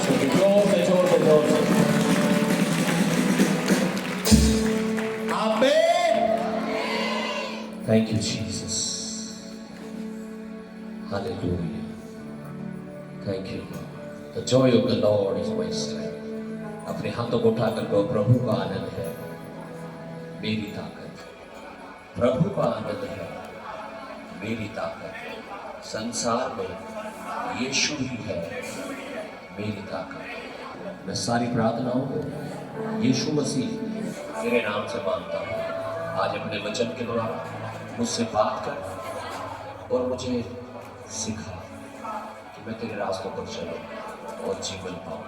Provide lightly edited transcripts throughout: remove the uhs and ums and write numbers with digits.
ईश्वर की जोर से जोर से जोर से thank you Jesus, hallelujah, thank you Lord. The Joy of the Lord is my strength. अपने हाथों को उठाकर कहो, प्रभु का आनंद है मेरी ताकत। प्रभु का आनंद है मेरी ताकत। संसार में यीशु ही है मेरी ताकत। मैं सारी प्रार्थनाओं को यीशु मसीह तेरे नाम से मांगता हूँ। आज अपने वचन के द्वारा मुझसे बात कर और मुझे सिखा कि मैं तेरे रास्तों पर चलूं और जीवन पाऊं,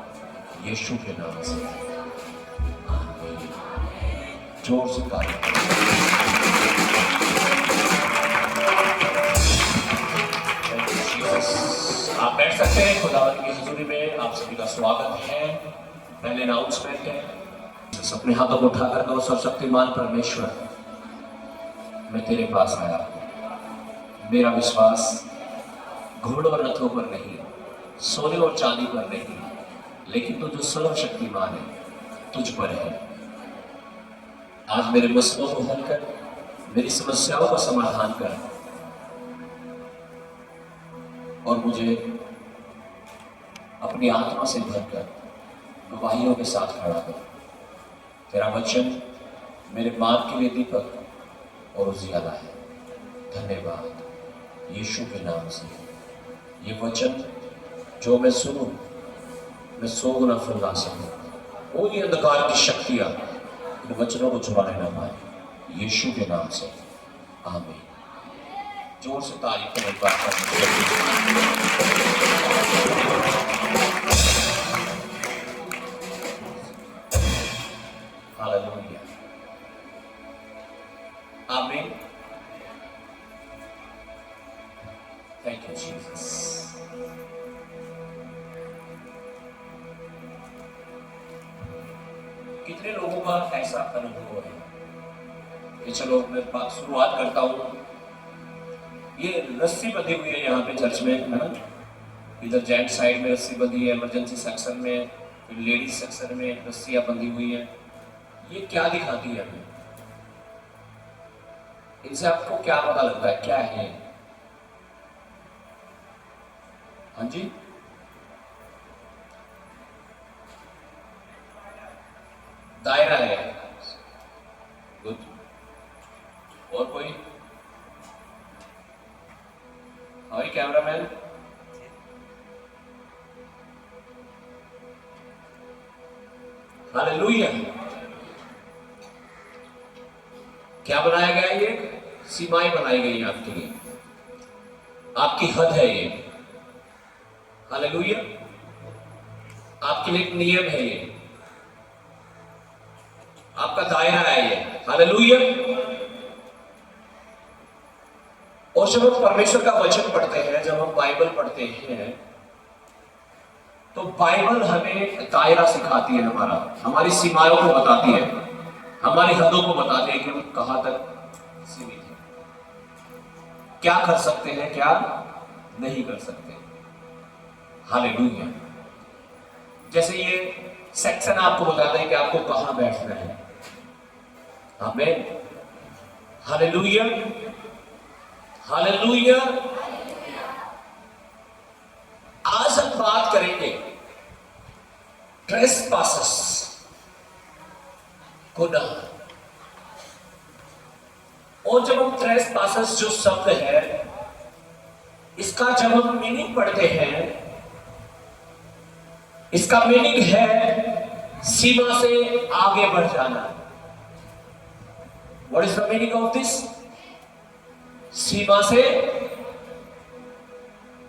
यीशु के नाम से आमीन। जोर से ताली। आप बैठ सकते हैं। खुदावंद की हजूरी में आप सभी का स्वागत है। पहले अनाउंसमेंट है, अपने हाथों को उठाकर कहो, सर्वशक्तिमान परमेश्वर, मैं तेरे पास आया हूं। मेरा विश्वास घोड़ों और रथों पर नहीं, सोने और चांदी पर नहीं, लेकिन तू जो सर्वशक्तिमान है तुझ पर है। आज मेरे मसलों को हल कर, मेरी समस्याओं का समाधान कर और मुझे अपनी आत्मा से भरकर गवाहियों के साथ खड़ा कर। तेरा वचन मेरे मार्ग के लिए दीपक और उजियाला है। धन्यवाद यीशु के नाम से। ये वचन जो मैं सुनूं, मैं 100 गुना फल ला सकूं। वो ये अंधकार की शक्तियां इन वचनों को छुड़ाने ना पाए, यीशु के नाम से आमीन। जोर से तारीफ करें। हालेलुया, आमीन। Thank you Jesus. कितने लोगों का ऐसा अनुभव है कि चलो मैं बात शुरुआत करता हूं। ये रस्सी बंधी हुई है यहाँ पे चर्च में, है ना। इधर जेंट साइड में रस्सी बंधी है, इमरजेंसी सेक्शन में, फिर लेडीज सेक्शन में रस्सियां बंधी हुई है। ये क्या दिखाती है हमें? इनसे आपको क्या पता लगता है, क्या है? हाँ जी, दायरा है। गुड। और कोई? हमारी कैमरामैन, हालेलुया। क्या बनाया गया है? ये सीमाएं बनाई गई हैं आपके लिए, आपकी हद है ये। हालेलुया। आपके लिए एक नियम है ये, आपका दायरा है ये। हालेलुया। और जब हम परमेश्वर का वचन पढ़ते हैं, जब हम बाइबल पढ़ते हैं, तो बाइबल हमें दायरा सिखाती है, हमारी सीमाओं को बताती है, हमारी हदों को बताती है कि हम कहां तक सीमित हैं, क्या कर सकते हैं, क्या नहीं कर सकते। हालेलुया। जैसे ये सेक्शन आपको बताता है कि आपको कहां बैठना है। आमीन। Hallelujah, hallelujah. आज हम बात करेंगे ट्रेसपासेस, गुनाह। और जब हम ट्रेसपासेस जो शब्द है, इसका जब हम मीनिंग पढ़ते हैं, इसका मीनिंग है सीमा से आगे बढ़ जाना। What is the meaning of this? सीमा से,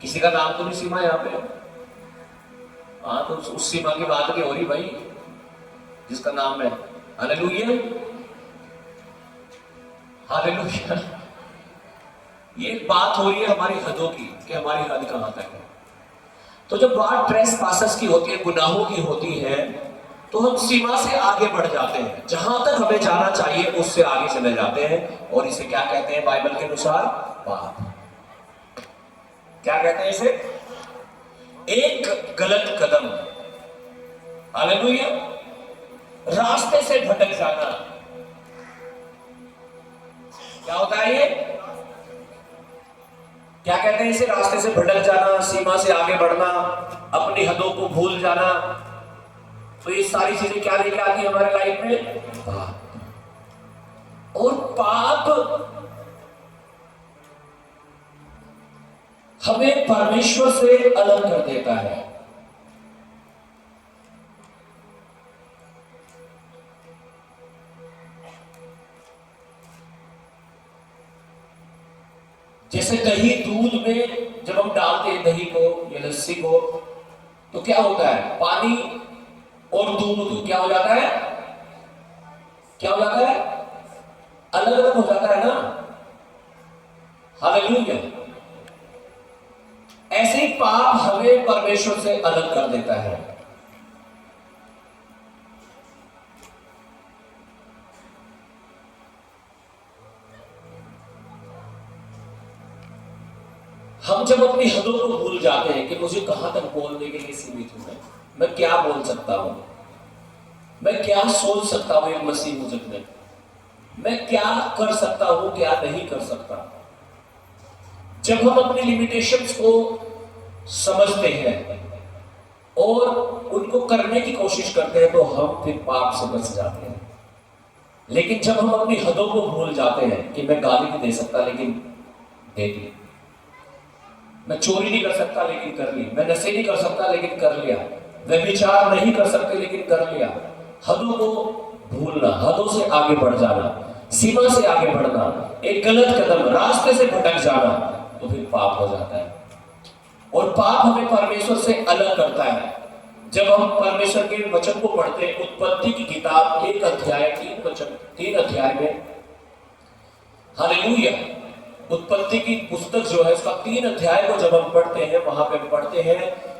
किसी का नाम तो नहीं सीमा यहां पे? हाँ, तो उस सीमा की बात नहीं हो रही भाई जिसका नाम है। Hallelujah, hallelujah. ये बात हो रही है हमारी हदों की कि हमारी हद कहां तक है। तो जब बात ट्रेसपासेस की होती है, गुनाहों की होती है, तो हम सीमा से आगे बढ़ जाते हैं। जहां तक हमें जाना चाहिए उससे आगे चले जाते हैं। और इसे क्या कहते हैं बाइबल के अनुसार? पाप। क्या कहते हैं इसे? एक गलत कदम हालेलुया। रास्ते से भटक जाना क्या होता है? ये क्या कहते हैं इसे? रास्ते से भटक जाना, सीमा से आगे बढ़ना, अपनी हदों को भूल जाना। तो ये सारी चीजें क्या लेके आती है हमारे लाइफ में? पाप। और पाप हमें परमेश्वर से अलग कर देता है। जैसे दही दूध में जब हम डालते हैं दही को या लस्सी को, तो क्या होता है? पानी और दूध क्या हो जाता है? क्या हो जाता है? अलग अलग हो जाता है ना। हालेलुया। ऐसे ही पाप हमें परमेश्वर से अलग कर देता है। हम जब अपनी हदों को भूल जाते हैं कि मुझे कहां तक बोलने के लिए सीमित हूं, मैं क्या बोल सकता हूं, मैं क्या सोच सकता हूं एक मसीह मुझ में, मैं क्या कर सकता हूं, क्या नहीं कर सकता। जब हम अपनी लिमिटेशंस को समझते हैं और उनको करने की कोशिश करते हैं तो हम फिर पाप से बच जाते हैं। लेकिन जब हम अपनी हदों को भूल जाते हैं कि मैं गाली नहीं दे सकता लेकिन दे दी, मैं चोरी नहीं कर सकता लेकिन कर ली, मैं नशे नहीं कर सकता लेकिन कर लिया, व्यभिचार नहीं कर सकते लेकिन कर लिया। हदों को भूलना, हदों से आगे बढ़ जाना, सीमा से आगे बढ़ना, एक गलत कदम, रास्ते से भटक जाना, तो फिर पाप हो जाता है। और पाप हमें परमेश्वर से अलग करता है। जब हम परमेश्वर के वचन को पढ़ते हैं, उत्पत्ति की किताब 1 अध्याय 3 अध्याय में, हालेलुया, उत्पत्ति की पुस्तक जो है उसका 3 अध्याय को जब हम पढ़ते हैं, वहां पे पढ़ते हैं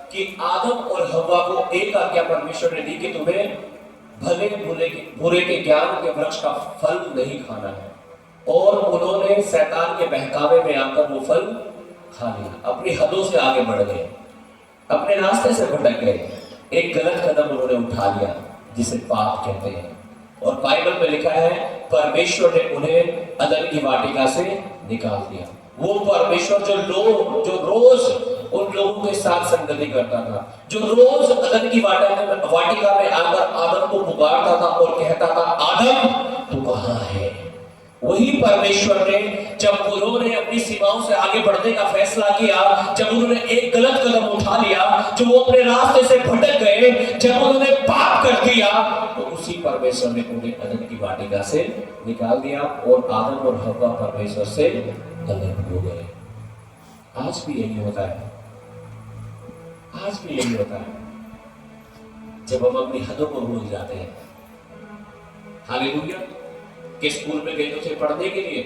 कि आदम और हव्वा को एक आज्ञा परमेश्वर ने दी कि तुम्हें भले बुरे के ज्ञान के वृक्ष का फल नहीं खाना है। और उन्होंने शैतान के बहकावे में आकर वो फल खा लिया, अपनी हदों से आगे बढ़ गए, अपने रास्ते से भटक गए, एक गलत कदम उन्होंने उठा लिया जिसे पाप कहते हैं। और बाइबल में लिखा है परमेश्वर ने उन्हें अदन की वाटिका से निकाल दिया। वो परमेश्वर जो रोज उन लोगों के साथ संगति करता था, जो रोज अदन की वाटिका में आकर आदम को पुकारता था और कहता था आदम तू कहां है, वही परमेश्वर ने जब उन्होंने अपनी सीमाओं से आगे बढ़ने का फैसला किया, जब उन्होंने एक गलत कदम उठा लिया, जो वो अपने रास्ते से भटक गए, जब उन्होंने पाप कर दिया, तो उसी परमेश्वर ने उन्हें अदन की वाटिका से निकाल दिया और आदम और हव्वा परमेश्वर से अलग हो गए। आज भी यही होता है, आज भी यही होता है जब हम अपनी हदों को भूल जाते हैं। हालेलुया। कि स्कूल में गए थे पढ़ने के लिए,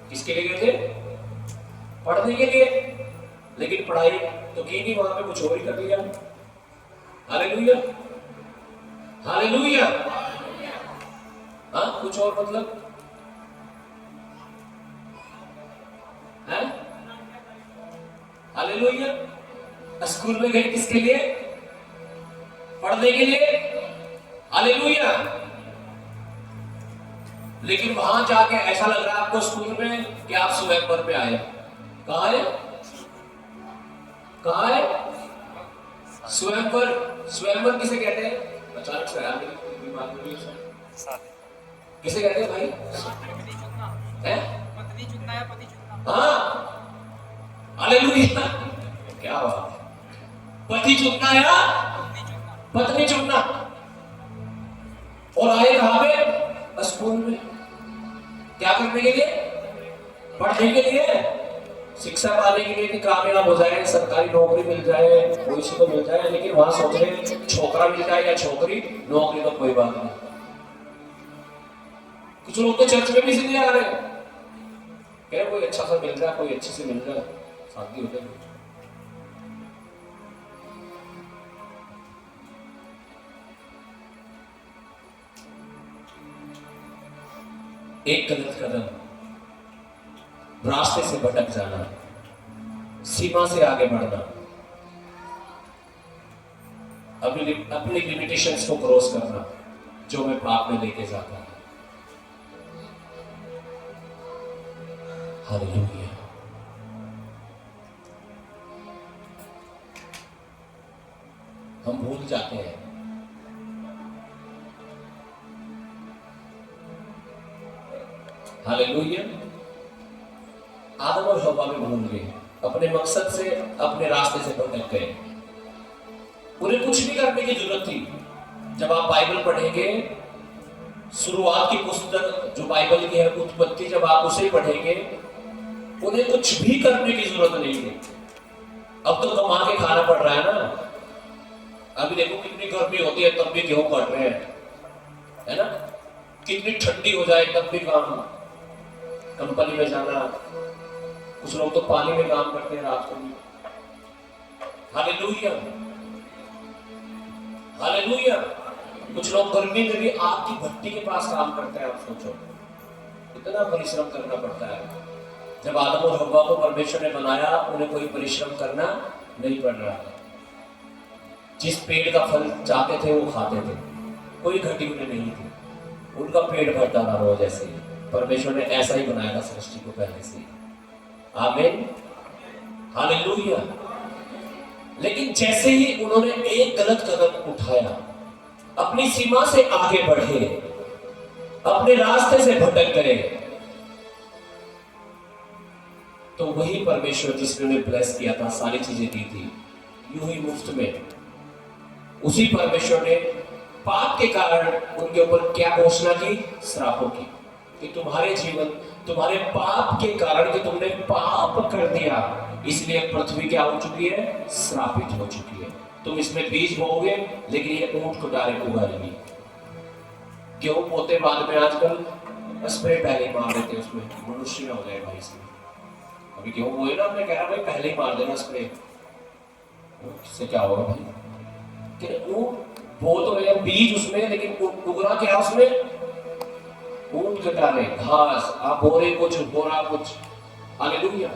किसके लिए गए थे? पढ़ने के लिए, लेकिन पढ़ाई तो की नहीं, वहां पे कुछ और ही कर लिया। Hallelujah, hallelujah. हाँ, कुछ और मतलब है? हालेलुया। स्कूल में गए किसके लिए? पढ़ने के लिए। हालेलुया। लेकिन वहां जाके ऐसा लग रहा है आपको स्कूल में कि आप स्वयंवर पे आए। कहां है? कहां है स्वयंवर? स्वयंवर किसे कहते हैं? अचानक से आया किसे कहते हैं भाई? है? पत्नी चुनना है, पति चुनना। हाँ, हालेलुया, क्या बात है। पति चुनना या पत्नी चुनना। और आए कहां पे? स्कूल में। क्या करने के लिए? पढ़ने के लिए, शिक्षा पाने के लिए कि कामयाब हो जाए, सरकारी नौकरी मिल जाए, कोई सी तो मिल जाए। लेकिन वहां सोच रहे छोकरा मिल जाए या छोकरी, नौकरी तो कोई बात नहीं। कुछ लोग तो चर्च में भी इसलिए आ रहे हैं, कह रहे कोई अच्छा सा मिल जाए, कोई अच्छी से मिल जाए, शादी हो जाए। एक गलत कदम, रास्ते से भटक जाना, सीमा से आगे बढ़ना, अपनी लिमिटेशंस को क्रॉस करना जो मैं पाप में लेके जाता है। हालेलुया। हम भूल जाते हैं हालेलुया। आदम और हव्वा में भूल गए, अपने मकसद से अपने रास्ते से भटक गए। उन्हें कुछ भी करने की जरूरत थी। जब आप बाइबल पढ़ेंगे, शुरुआत की पुस्तक जो बाइबल की है उत्पत्ति, जब आप उसे पढ़ेंगे, उन्हें कुछ भी करने की जरूरत नहीं थी। अब तो कमा के खाना पड़ रहा है ना। अभी देखो कितनी गर्मी होती है तब भी गेहूं काट रहे हैं, है ना। कितनी ठंडी हो जाए तब भी काम, कंपनी में जाना, कुछ लोग तो पानी में काम करते हैं रात को भी। Hallelujah hallelujah. कुछ लोग गर्मी में भी आग की भट्टी के पास काम करते हैं। आप सोचो इतना परिश्रम करना पड़ता है। जब आदम और हव्वा को परमेश्वर ने बनाया, उन्हें कोई परिश्रम करना नहीं पड़ रहा था। जिस पेड़ का फल चाहते थे वो खाते थे, कोई घटी उन्हें नहीं थी, उनका पेट भरता था रोज। ऐसे ही परमेश्वर ने ऐसा ही बनाया था सृष्टि को पहले से। आमीन हालेलुया। लेकिन जैसे ही उन्होंने एक गलत कदम उठाया, अपनी सीमा से आगे बढ़े, अपने रास्ते से भटक गए, तो वही परमेश्वर जिसने उन्हें ब्लेस किया था, सारी चीजें दी थी यूं ही मुफ्त में, उसी परमेश्वर ने पाप के कारण उनके ऊपर क्या घोषणा की? श्रापों की, कि तुम्हारे जीवन, तुम्हारे पाप के कारण, कि तुमने पाप कर दिया, इसलिए पृथ्वी क्या हो चुकी है? श्रापित हो चुकी है। तुम इसमें बीज बोओगे, लेकिन ये ऊंट को डायरेक्ट उगाएगी। गेहूं बोते बाद में आजकल स्प्रे पहले ही मार देते, उसमें मनुष्य ना हो जाए भाई। इसमें अभी गेहूं बोए ना, हमने कह रहा भाई पहले ही मार देना स्प्रे, इससे क्या होगा भाई? कि वो बो तो रहे बीज उसमें, लेकिन उगना क्या उसमें? ऊंट कटाने, घास। आप बोरे कुछ, बोरा कुछ। हालेलुया।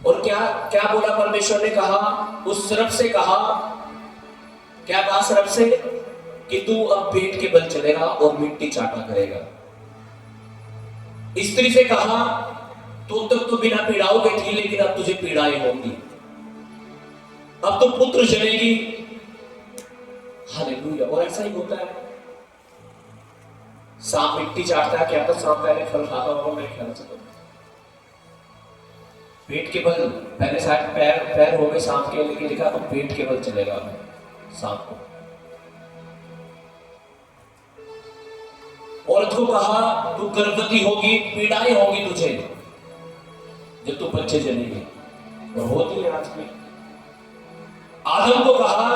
और क्या क्या बोला परमेश्वर ने? कहा, उस सर्प से कहा, क्या कहा सर्प से? कि तू अब पेट के बल चलेगा और मिट्टी चाटा करेगा। स्त्री से कहा, तू तक तो बिना पीड़ाओं के थी, लेकिन अब तुझे पीड़ाएं होंगी, अब तो पुत्र जनेगी। हालेलुया। और ऐसा ही होता है। सांप मिट्टी चाटता है, क्या तो सांप पहले फल खाता होगा मेरे ख्याल से। तो पेट के बल, पहले शायद पैर हो गए सांप के, लेकिन लिखा तो पेट के बल चलेगा सांप को। औरत को कहा, तू गर्भवती होगी, पीड़ाएं होगी तुझे जब तू बच्चे जनेगी, और होती है आज भी। आदम को कहा,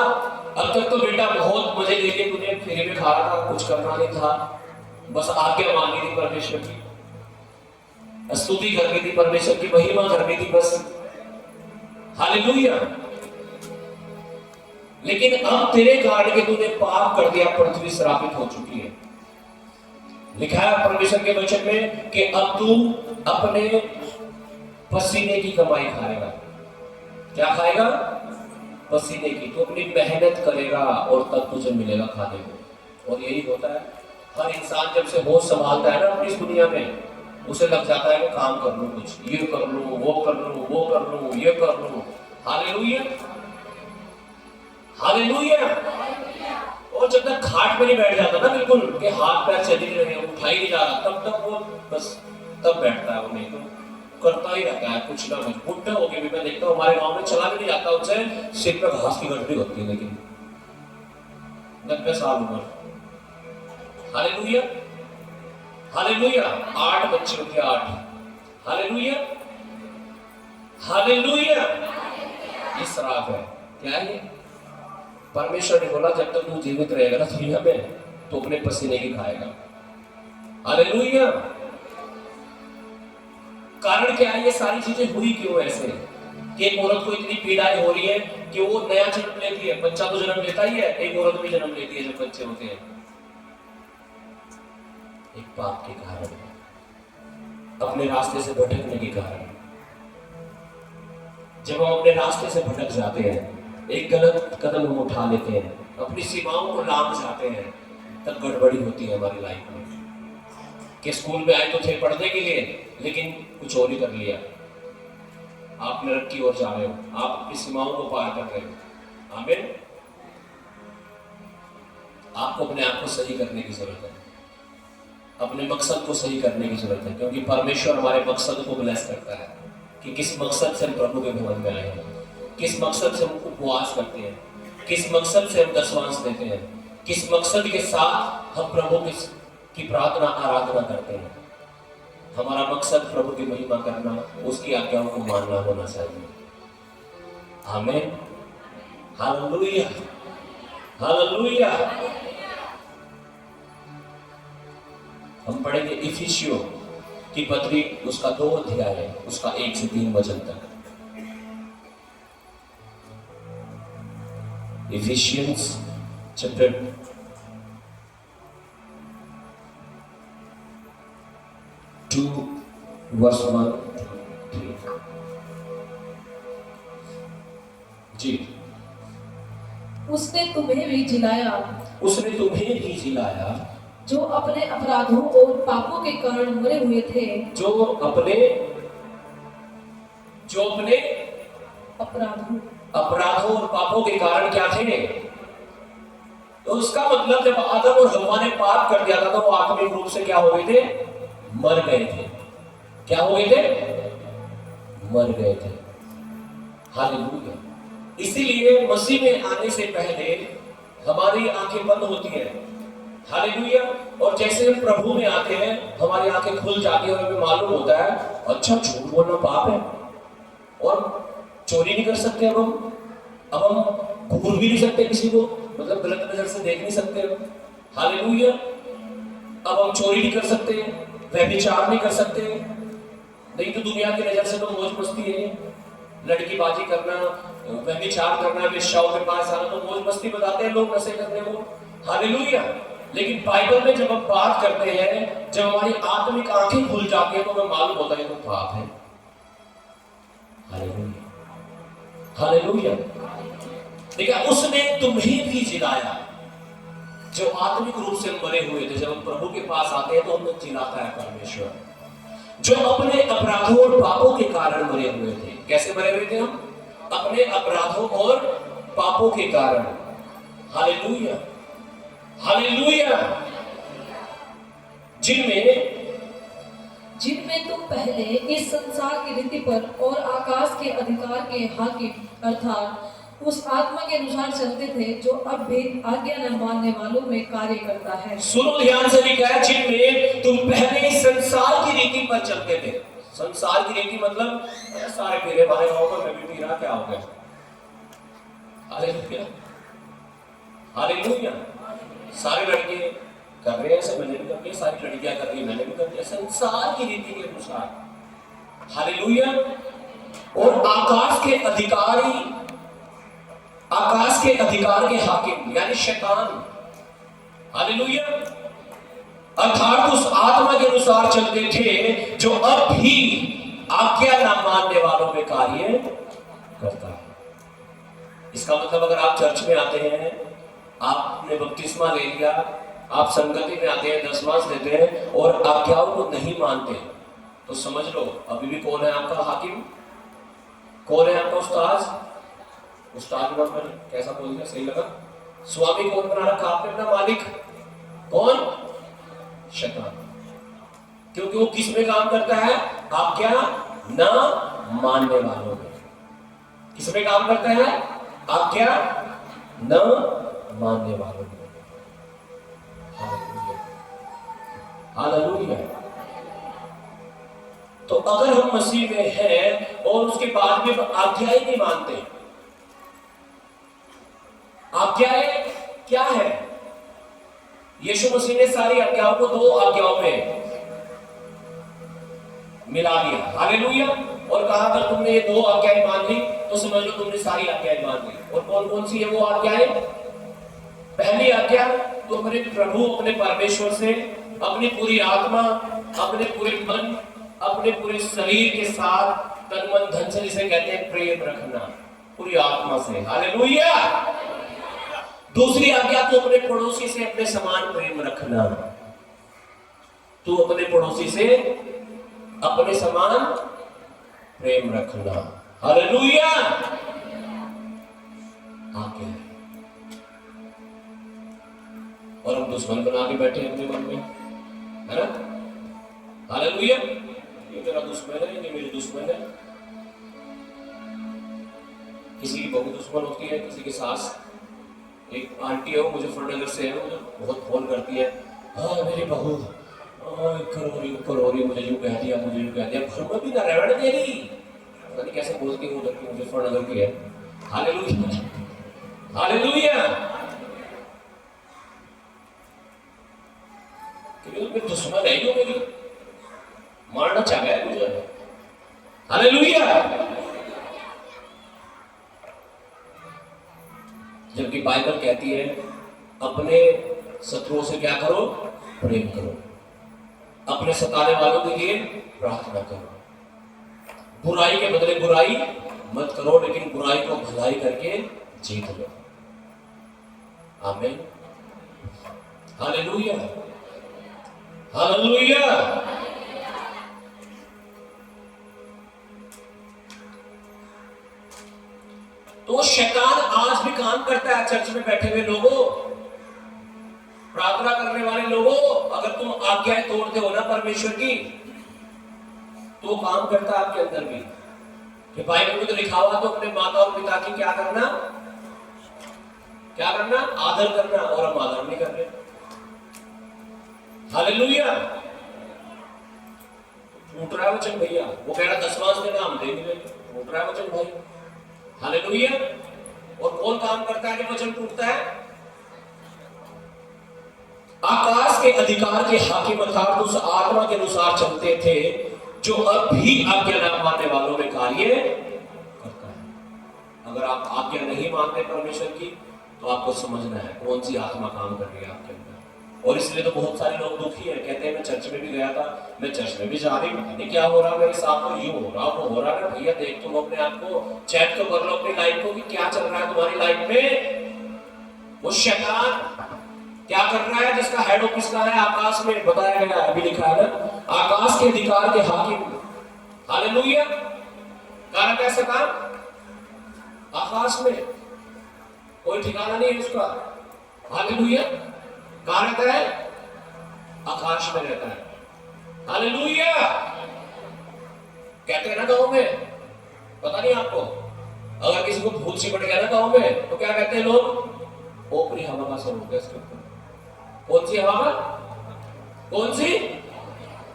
अब तक तो बेटा बहुत मजे लेके तूने फ्री में खा रहा था, कुछ करना नहीं था, बस आज्ञा मांगी थी परमेश्वर की, स्तुति करनी थी परमेश्वर की, महिमा करनी थी बस। हालेलुया। लेकिन अब तेरे कारण के तूने पाप कर दिया, पृथ्वी श्रापित हो चुकी है। लिखा है परमेश्वर के वचन में कि अब तू अपने पसीने की कमाई खाएगा। क्या खाएगा? पसीने की। तो अपनी मेहनत करेगा और तब तुझे मिलेगा खाने को। और यही होता है, हर इंसान जब से होश संभालता है ना अपनी इस दुनिया में, उसे लग जाता है कि काम कर लूं, कुछ ये कर लूं, वो कर लूं, वो कर लूं, ये कर लूं। Hallelujah hallelujah. और जब तक खाट पे नहीं बैठ जाता ना बिल्कुल, कि हाथ पैर चल ही नहीं रहे, उठा ही नहीं जा रहा, तब तक वो बस तब बैठता है। वो नहीं तो करता ही रहता है कुछ ना कुछ। बुढ़े होके भी मैं देखता हूँ, हमारे गांव में चला भी नहीं जाता उनसे, सिर पे घास की गठरी होती है, लेकिन 90 साल उम्र। Hallelujah hallelujah. 8 बच्चे होते, 8। Hallelujah hallelujah. ये श्राप है। क्या है ये? परमेश्वर ने बोला जब तक तू जीवित रहेगा ना दुनिया में, तो अपने पसीने की खाएगा। हालेलुया। कारण क्या है? ये सारी चीजें हुई क्यों ऐसे कि एक औरत को इतनी पीड़ाएं हो रही है कि वो नया जन्म लेती है। बच्चा तो जन्म लेता ही है, एक औरत भी जन्म लेती है जब बच्चे होते हैं। एक पाप के कारण, अपने रास्ते से भटकने के कारण। जब हम अपने रास्ते से भटक जाते हैं एक गलत कदम हम उठा लेते हैं, अपनी सीमाओं को लांघ जाते हैं, तब गड़बड़ी होती है हमारी लाइफ में। कि स्कूल में आए तो थे पढ़ने के लिए, लेकिन कुछ और ही कर लिया। आप नरक की ओर जा रहे हो, आप अपनी सीमाओं को पार कर रहे हो। आमीन। आपको अपने आप को सही करने की जरूरत है, अपने मकसद को सही करने की जरूरत है, क्योंकि परमेश्वर हमारे मकसद को ब्लेस करता है कि किस मकसद से हम प्रभु के भवन में आए हैं, किस मकसद से हम उपवास करते हैं, किस मकसद से हम दशवांश देते हैं, किस मकसद के साथ हम प्रभु की प्रार्थना आराधना करते हैं। हमारा मकसद प्रभु की महिमा करना, उसकी आज्ञाओं को मानना होना चाहिए। आमीन। Hallelujah, hallelujah. हम पढ़ेंगे इफिसियों की पत्री, उसका 2 अध्याय है, उसका 1 से 3 वचन तक। Ephesians chapter 2 verse 1 to 3। जी। उसने तुम्हें भी जिलाया, उसने तुम्हें भी जिलाया, जो अपने अपराधों और पापों के कारण मरे हुए थे, जो अपने अपराधों और पापों के कारण क्या थे। तो उसका मतलब जब आदम और हव्वा ने पाप कर दिया था, तो वो आत्मिक रूप से क्या हो गए थे, मर गए थे। क्या हो गए थे, मर गए थे। हालेलुया। इसीलिए मसीह में आने से पहले हमारी आंखें बंद होती है। हालेलुया। और जैसे हम प्रभु में आते हैं, हमारी आंखें खुल जाती है और हमें मालूम होता है, अच्छा झूठ बोलना पाप है, और चोरी नहीं कर सकते अब हम घूर भी नहीं सकते किसी को, मतलब गलत नजर से देख नहीं सकते। हालेलुया। अब हम चोरी नहीं कर सकते, व्यभिचार नहीं कर सकते। नहीं तो दुनिया की नजर से तो मौज मस्ती है, लड़की बाजी करना, व्यभिचार करना, वेश्याओं के पास आना तो मौज मस्ती बताते हैं लोग, नशे करने को। हालेलुया। लेकिन बाइबल में जब हम बात करते हैं, जब हमारी आत्मिक आंखें खुल जाती है, तो हमें मालूम होता है तो पाप है। Hallelujah, hallelujah. देखिए, उसने तुम्हें भी जिलाया, जो आत्मिक रूप से मरे हुए थे। जब हम प्रभु के पास आते हैं तो हमें जिलाता है परमेश्वर, जो अपने अपराधों और पापों के कारण मरे हुए थे। कैसे मरे हुए थे हम? अपने अपराधों और पापों के कारण। Hallelujah, hallelujah. जिनमें तुम पहले इस संसार की रीति पर और आकाश के अधिकार के हाकिम अर्थात उस आत्मा के अनुसार चलते थे, जो अब भी आज्ञा न मानने वालों में कार्य करता है। सुनो ध्यान से, लिखा है जिनमें तुम पहले इस संसार की रीति पर चलते थे। संसार की रीति मतलब सारे पी रहे, हमारे गांव में मैं भी पी रहा, क्या हो गया? Hallelujah, hallelujah. सारे लड़के कर रहे हैं, ऐसे मैंने भी कर लिया, सारी लड़कियां कर रही है, मैंने भी कर लिया, संसार की रीति के अनुसार। हालेलुया। और आकाश के अधिकार के हाकिम यानी शैतान। हालेलुया। अर्थात उस आत्मा के अनुसार चलते थे, जो अब भी आज्ञा ना मानने वालों में कार्य करता है। इसका मतलब अगर आप चर्च में आते हैं, आपने बपतिस्मा ले लिया, आप संगति में आते हैं, दशमांश देते हैं और आज्ञाओं को नहीं मानते, तो समझ लो अभी भी कौन है आपका हाकिम, कौन है आपका उस्ताद। उस्ताद पर कैसा बोल दिया, सही लगा? स्वामी कौन बना रखा आपने अपना मालिक? कौन? शैतान। क्योंकि वो किस में काम करता है? आज्ञा ना मानने वालों में। किस में काम करता है? आज्ञा न मानने वालों में। Hallelujah, hallelujah. तो अगर हम मसीह में हैं और उसके बाद में आज्ञा ही नहीं मानते, आज्ञाएं क्या है? यीशु मसीह ने सारी आज्ञाओं को 2 आज्ञाओं में मिला दिया। हालेलुया। और कहा अगर तुमने ये 2 आज्ञाएं मान ली तो समझ लो तुमने सारी आज्ञाएं मान ली। और कौन कौन सी है वो आज्ञाएं? पहली आज्ञा, तो अपने प्रभु, अपने परमेश्वर से अपनी पूरी आत्मा, अपने पूरे मन, अपने पूरे शरीर के साथ तन मन धन से, जिसे कहते हैं प्रेम रखना। पूरी आत्मा से। हालेलुया। दूसरी आज्ञा, तू अपने पड़ोसी से अपने समान प्रेम रखना। तू अपने पड़ोसी से अपने समान प्रेम रखना। हालेलुया। आज्ञा है। और हम दुश्मन बना के बैठे अपने मन में, है ना? हालेलुया। ये मेरा दुश्मन है, ये मेरी दुश्मन है। किसी की बहू दुश्मन होती है, किसी की सास। एक आंटी है, वो मुजफ्फरनगर से है, मुझे बहुत फोन करती है, हाँ मेरी बहू ऊपर हो रही, मुझे यूं कह दिया, मुझे यूं कह दिया, घर में भी ना रहने दे रही। पता नहीं कैसे बोलती हूँ, उधर की मुजफ्फरनगर की है। हालेलुया। हालेलुया। मेरी दुश्मन है, क्यों मेरी मारना चाह गया मुझे। हालेलुया। जबकि बाइबल कहती है अपने शत्रुओं से क्या करो? प्रेम करो। अपने सताने वालों के लिए प्रार्थना करो। बुराई के बदले बुराई मत करो, लेकिन बुराई को भलाई करके जीत लो। आमीन। हालेलुया। हालेलुया। तो शैतान आज भी काम करता है चर्च में बैठे हुए लोगों, प्रार्थना करने वाले लोगों। अगर तुम आज्ञाएं तोड़ते हो ना परमेश्वर की, तो काम करता है आपके अंदर भी। कि बाइबल में तो लिखा हुआ, तो अपने माता और पिता की क्या करना? क्या करना? आदर करना। और हम आदर नहीं कर रहे। हालेलुया। टूट रहा है वचन भैया। वो कह रहा 10 मास देना, हम दे नहीं रहे। टूट रहा है वचन भाई। हालेलुया। और कौन काम करता है कि वचन टूटता है? आकाश के अधिकार के हाकिम अर्थात उस आत्मा के अनुसार चलते थे जो अब भी आज्ञा न मानने वालों में कार्य करता है। अगर आप आज्ञा नहीं मानते परमेश्वर की, तो आपको समझना है कौन सी आत्मा काम कर रही है आपके अंदर। और इसलिए तो बहुत सारे लोग दुखी हैं, कहते हैं मैं चर्च में भी गया था, मैं चर्च में भी जा रही, पता नहीं क्या हो रहा मेरे साथ, तो यूं हो रहा, वो हो रहा है। भैया देख तुम अपने आप को, चेक तो कर लो अपनी लाइफ को कि क्या चल रहा है तुम्हारी लाइफ में। वो शैतान क्या कर रहा है, जिसका हेड ऑफिस का है आकाश में, बताया गया है, अभी लिखा है ना, आकाश के अधिकार के हाकिम। हालेलुया। कारण कैसे काम? आकाश में, कोई ठिकाना नहीं है उसका। हालेलुया। कहाँ रहता है? आकाश में रहता है। हालेलुया। कहते हैं ना गांव में, पता नहीं आपको, अगर किसी को भूत सिमट गया ना गांव में, तो क्या कहते हैं लोग? ओपरी हवा का असर हो गया इसके ऊपर। कौन सी हवा का? कौन सी?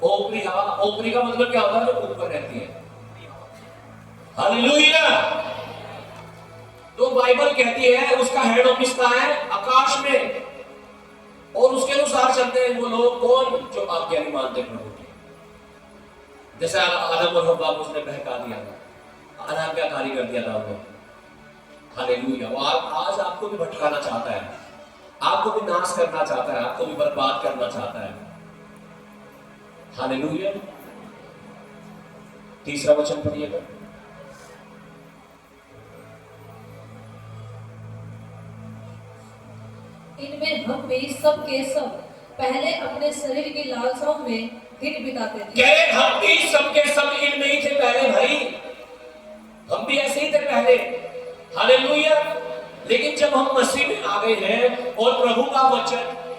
ओपरी हवा। ओपरी का मतलब क्या होता है? जो ऊपर रहती है। हालेलुया। तो बाइबल कहती है उसका हेड ऑफिस कहाँ है? आकाश में। और उसके अनुसार चलते हैं वो लोग, कौन? जो आज्ञा नहीं मानते प्रभु की। जैसे आदम और हव्वा को उसने बहका दिया था, अनाज्ञाकारी कर दिया था उनको। हालेलुया। वो आज आपको भी भटकाना चाहता है, आपको भी नाश करना चाहता है, आपको भी बर्बाद करना चाहता है। हालेलुया। तीसरा वचन पढ़िएगा। इनमें हम भी सब के सब पहले अपने शरीर की लालसाओं में दिन बिताते थे। कह रहे हम भी सब के सब इनमें ही थे पहले भाई, हम भी ऐसे ही थे पहले। हालेलुया। लेकिन जब हम मसीह में आ गए हैं और प्रभु का वचन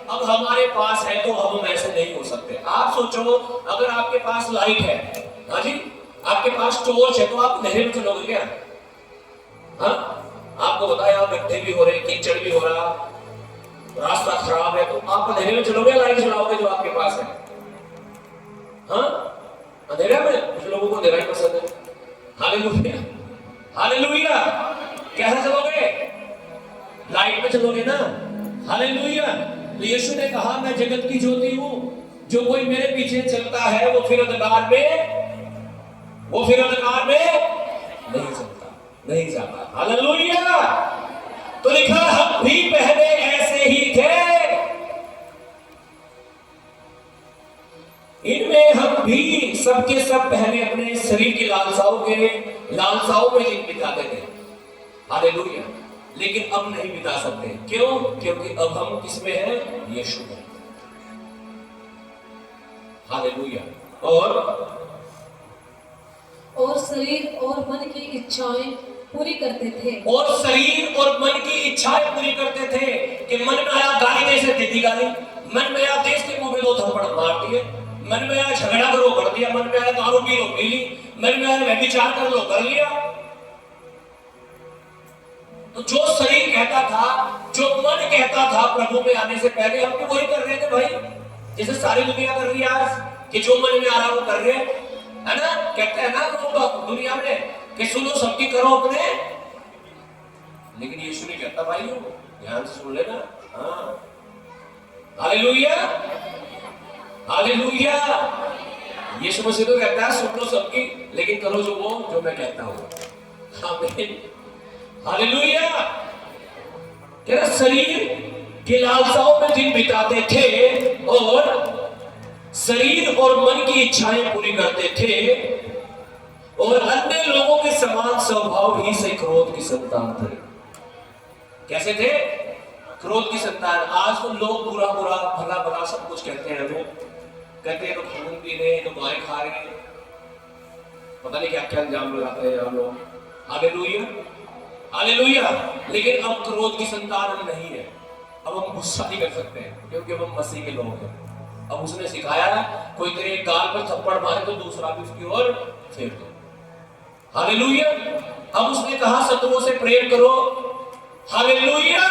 अब हमारे पास है, तो हम ऐसे नहीं हो सकते। आप सोचो, अगर आपके पास लाइट है, हाँ जी, आपके पास टॉर्च है, तो आप अंधेरे में चलोगे क्या? हाँ, आपको बताया गड्ढे भी हो रहे, कीचड़ भी हो रहा, रास्ता खराब है, तो आप अंधेरे में चलोगे, लाइट जलाओगे जो आपके पास है? हाँ, अंधेरे में कुछ लोगों को अंधेरा ही पसंद है। हालेलुया। हालेलुया। कैसे चलोगे? लाइट में चलोगे ना। हालेलुया। तो यीशु ने कहा मैं जगत की ज्योति हूं, जो कोई मेरे पीछे चलता है वो फिर अंधकार में नहीं चलता, नहीं जाता। हालेलुया। तो लिखा हम भी पहले ऐसे ही थे, इनमें हम भी सबके सब पहले अपने शरीर की लालसाओं में दिन बिताते थे। हालेलुया। लेकिन अब नहीं बिता सकते, क्यों? क्योंकि अब हम किसमें हैं? यीशु में। हालेलुया। और शरीर और मन की इच्छाएं पूरी करते थे। और शरीर और मन की इच्छाएं पूरी करते थे कि मन में आया गाली दे से दे दी गाली, मन में आया देश के मुंह में 2 थप्पड़ मार दिए, मन में आया झगड़ा करो कर दिया, मन में आया दारू पी लो पी ली, मन में आया व्यभिचार कर लो कर लिया। तो जो शरीर कहता था, जो मन कहता था प्रभु में आने से पहले, हम तो वही कर रहे थे भाई, जैसे सारी दुनिया कर रही है आज, कि जो मन में आ रहा वो कर रहे हैं, है ना? कहते हैं ना लोग दुनिया में कि सुनो सबकी करो अपने, लेकिन यीशु नहीं कहता भाई, ध्यान से सुन लेना। हाँ, हालेलुया, हालेलुया। यीशु मसीह तो कहता है सुन लो सबकी, लेकिन करो जो मैं कहता हूं। आमीन, हालेलुया। कह रहा शरीर की लालसाओं में दिन बिताते थे और शरीर और मन की इच्छाएं पूरी करते थे और अन्य लोगों के समान स्वभाव ही से क्रोध की संतान थे। कैसे थे? क्रोध की संतान। आज तो लोग बुरा बुरा भला भला सब कुछ कहते हैं हमें, कहते हैं तो खून पी रहे, तो गाय खा रहे, पता नहीं क्या क्या इल्जाम लगाते हैं हम लोग। Hallelujah, hallelujah. लेकिन अब क्रोध की संतान हम नहीं है, अब हम गुस्सा नहीं कर सकते हैं, क्योंकि अब हम मसीह के लोग हैं। अब उसने सिखाया है, कोई तेरे गाल पर थप्पड़ मारे तो दूसरा भी उसकी ओर फेर दो। हालेलुया। अब उसने कहा शत्रुओं से प्रेम करो। हालेलुया।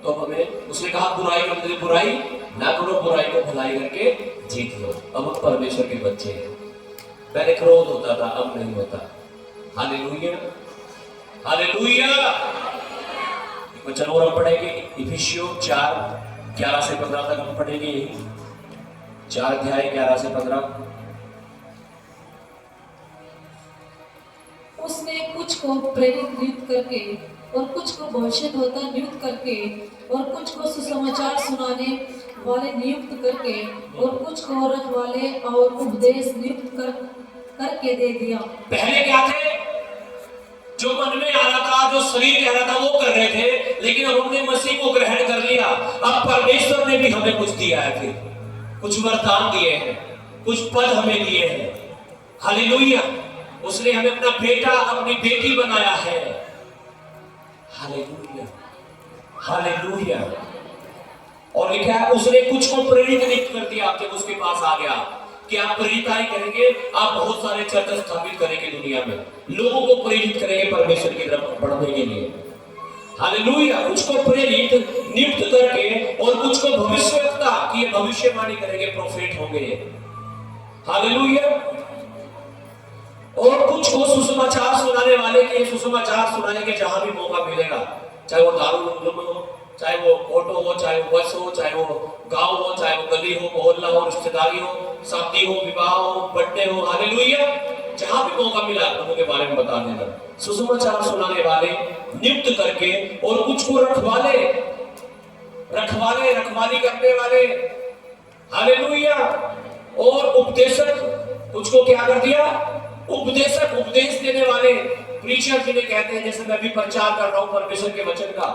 तो हमें उसने कहा बुराई के बदले बुराई ना करो, बुराई को भलाई करके जीत लो। अब हम परमेश्वर के बच्चे हैं। पहले क्रोध होता था, अब नहीं होता। Hallelujah, hallelujah. वचन और हम पढ़ेंगे इफिसियों 4:11 से 15 तक हम पढ़ेंगे, यही 4 अध्याय 11 से 15। उसने कुछ को प्रेरित नियुक्त करके और कुछ को भविष्यद्वक्ता नियुक्त करके और कुछ को सुसमाचार सुनाने वाले नियुक्त करके और कुछ को रखवाले और उपदेश नियुक्त करके दे दिया। पहले क्या थे? जो मन में आ रहा था, जो शरीर कह रहा था वो कर रहे थे, लेकिन अब हमने मसीह को ग्रहण कर लिया। अब परमेश्वर ने भी हमें कुछ दिया है, फिर कुछ वरदान दिए हैं, कुछ पद हमें दिए हैं। हालेलुया। उसने हमें अपना बेटा अपनी बेटी बनाया है। Hallelujah, hallelujah. और लिखा है उसने कुछ को प्रेरित नियुक्त कर दिया। आप जब उसके पास आ गया कि आप प्रेरिताई करेंगे, आप बहुत सारे चर्च स्थापित करेंगे दुनिया में, लोगों को प्रेरित करेंगे परमेश्वर की तरफ बढ़ने के लिए। हालेलुया। कुछ को प्रेरित नियुक्त करके और कुछ को भविष्यवक्ता की ये भविष्यवाणी करेंगे, प्रोफेट होंगे। हालेलुया। और कुछ को सुसमाचार सुनाने वाले के सुसमाचार सुनाएंगे जहां भी मौका मिलेगा, चाहे वो दारू हो, चाहे वो ऑटो हो, चाहे वो बस हो, चाहे वो गांव हो, चाहे वो गली हो, मोहल्ला हो, रिश्तेदारी हो, शादी हो, विवाह हो, बर्थडे हो। हालेलुया। जहां भी मौका मिला प्रभु के बारे में बता देना। सुसमाचार सुनाने वाले नियुक्त करके और कुछ को रखवाले रखवाली करने वाले। हालेलुया। और उपदेशक, कुछ को क्या कर दिया? उपदेशक, उपदेश देने वाले, प्रीचर जिन्हें कहते हैं, जैसे मैं भी प्रचार कर रहा हूं परमेश्वर के वचन का,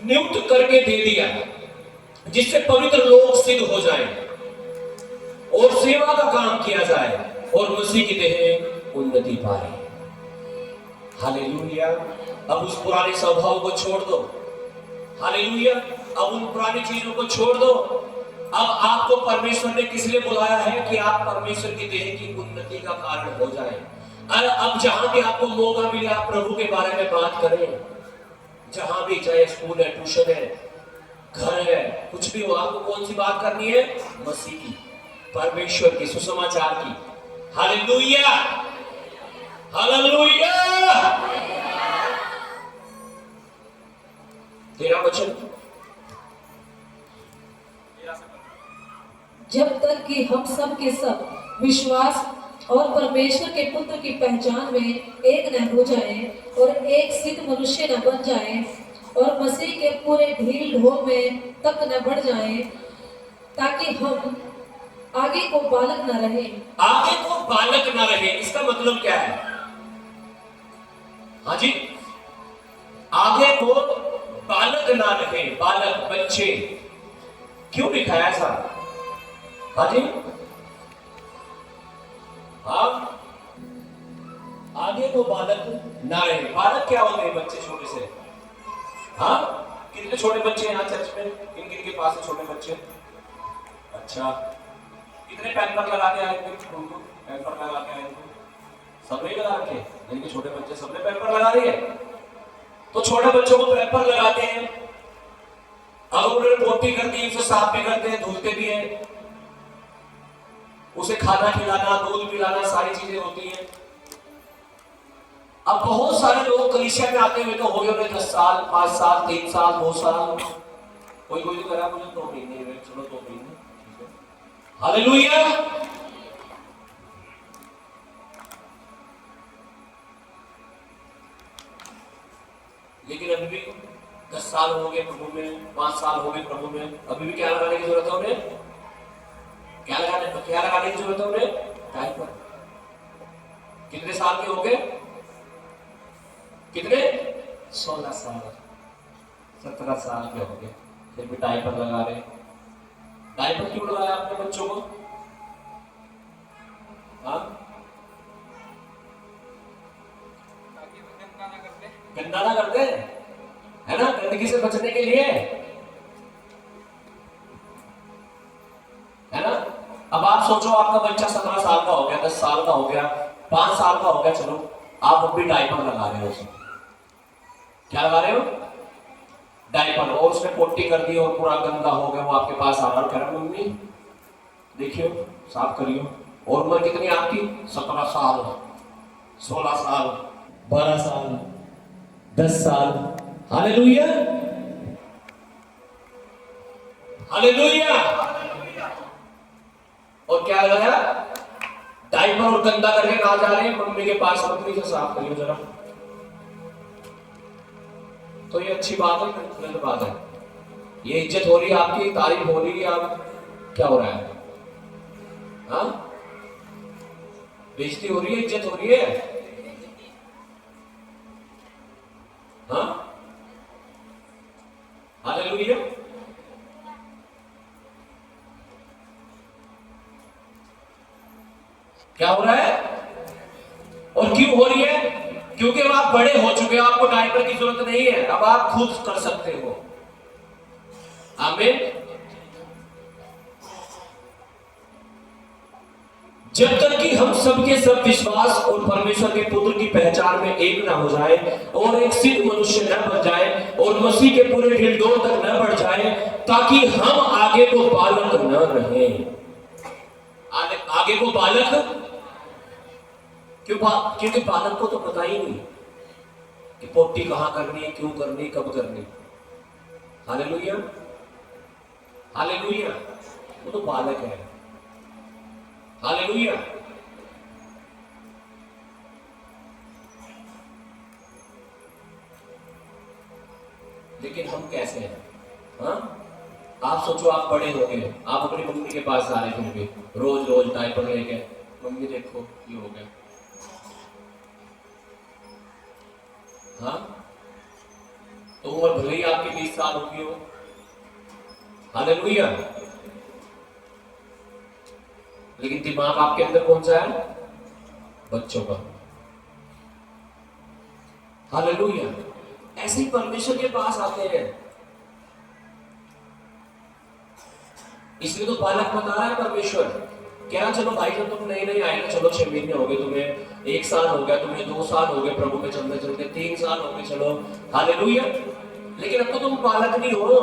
नियुक्त करके दे दिया, जिससे पवित्र लोग सिद्ध हो जाएं और सेवा का काम किया जाए और मसीह की देह उन्नति पाए। हालेलुया। अब उस पुराने स्वभाव को छोड़ दो। हालेलुया। अब उन पुरानी चीजों को छोड़ दो। अब आपको परमेश्वर ने किस लिए बुलाया है? कि आप परमेश्वर की देह की उन्नति का कारण हो जाए। अब जहां भी आपको मौका मिले आप प्रभु के बारे में बात करें, जहां भी, चाहे स्कूल है, ट्यूशन है, घर है, कुछ भी हो, आपको कौन सी बात करनी है? मसीह की, परमेश्वर की, सुसमाचार की। Hallelujah, hallelujah. तेरा वचन जब तक कि हम सब के सब विश्वास और परमेश्वर के पुत्र की पहचान में एक न हो जाए और एक सिद्ध मनुष्य न बन जाए और मसीह के पूरे ढील ढोल में तक न बढ़ जाए, ताकि हम आगे को बालक न रहे। आगे को बालक न रहे, इसका मतलब क्या है? हाँ जी, आगे को बालक ना रहे, बालक बच्चे, क्यों लिखा है ऐसा? हाँ जी, हाँ, आगे को बालक ना रहे। बालक क्या होते हैं? बच्चे छोटे से। हाँ, कितने छोटे बच्चे हैं यहाँ चर्च में? किन किन के पास है छोटे बच्चे? अच्छा, कितने पैम्पर लगा के आए थे? उनको पैम्पर लगा के आए थे? सबने ही लगा रखे? जिनके छोटे बच्चे सबने पैम्पर लगा रही है। तो छोटे बच्चों को पैम्पर लगाते हैं, अगर उन्होंने पोटी करती है उसे साफ भी करते हैं, धुलते भी हैं, उसे खाना खिलाना, दूध पिलाना, सारी चीजें होती हैं। अब बहुत सारे लोग कलीसिया में आते हुए तो हो गए 10 साल, 5 साल, 3 साल, 2 साल, कोई कोई तो करा मुझे 2 महीने हुए, चलो 2 महीने, ठीक है, हालेलुया। लेकिन अभी भी 10 साल हो गए प्रभु में, 5 साल हो गए प्रभु में, अभी भी क्या लगाने की जरूरत है उन्हें? क्या लगाने की जरूरत है उन्हें? डायपर। कितने साल के हो गए? कितने? 16 साल, 17 साल के हो गए, फिर भी डायपर लगा रहे। डायपर क्यों लगाया आपने बच्चों को? हाँ, गंदा ना करते, है ना, गंदगी से बचने के लिए, है ना। अब आप सोचो, आपका बच्चा 17 साल का हो गया, 10 साल का हो गया, 5 साल का हो गया, चलो आप अब भी डायपर लगा रहे हो उसे। क्या लगा रहे हो? डायपर। और उसने पोटी कर दी और पूरा गंदा हो गया, वो आपके पास आ रहा है, कह रहा मम्मी देखियो, साफ करियो। और उम्र कितनी आपकी? 17 साल, 16 साल, 12 साल, 10 साल। Hallelujah, hallelujah. और क्या लगा? डायपर। और गंदा करके कहा जा रहे हैं मम्मी के पास, मम्मी से साफ करियो जरा। तो ये अच्छी बात है, गलत बात है? ये इज्जत हो रही है आपकी, तारीफ हो रही है, आप क्या हो रहा है? हाँ, बेइज्जती हो रही है, इज्जत हो रही है? हाँ, हालेलुया। क्या हो रहा है और क्यों हो रही है? क्योंकि अब आप बड़े हो चुके हो, आपको डायपर की जरूरत नहीं है, अब आप खुद कर सकते हो। आमीन। जब तक कि हम सबके सब विश्वास और परमेश्वर के पुत्र की पहचान में एक ना हो जाए और एक सिद्ध मनुष्य न बन जाए और मसीह के पूरे ढिंढोर तक न बढ़ जाए, ताकि हम आगे को बालक न रहे। आगे को बालक क्योंकि बालक को तो पता ही नहीं कि पोटी कहां करनी है, क्यों करनी, कब करनी। Hallelujah, hallelujah. वो तो बालक है। हालेलुया। लेकिन हम कैसे हैं? हाँ, आप सोचो, आप बड़े हो गए, आप अपनी मम्मी के पास जा रहे थे, भी रोज रोज डायपर लेके, मम्मी देखो ये हो गया। हाँ, तो उम्र भले ही आपकी 20 साल होगी हो। हालेलुया। लेकिन दिमाग आपके अंदर कौन सा है? बच्चों का। हालेलुया। ऐसे ही परमेश्वर के पास आते हैं, इसलिए तो बालक बता रहा है परमेश्वर। क्या चलो भाई, जब तुम नए नए आए ना, चलो 6 महीने हो गए तुम्हें, 1 साल हो गया तुम्हें, 2 साल हो गए प्रभु में चलते चलते, 3 साल हो गए, चलो हालेलुया। लेकिन अब तो तुम बालक नहीं हो,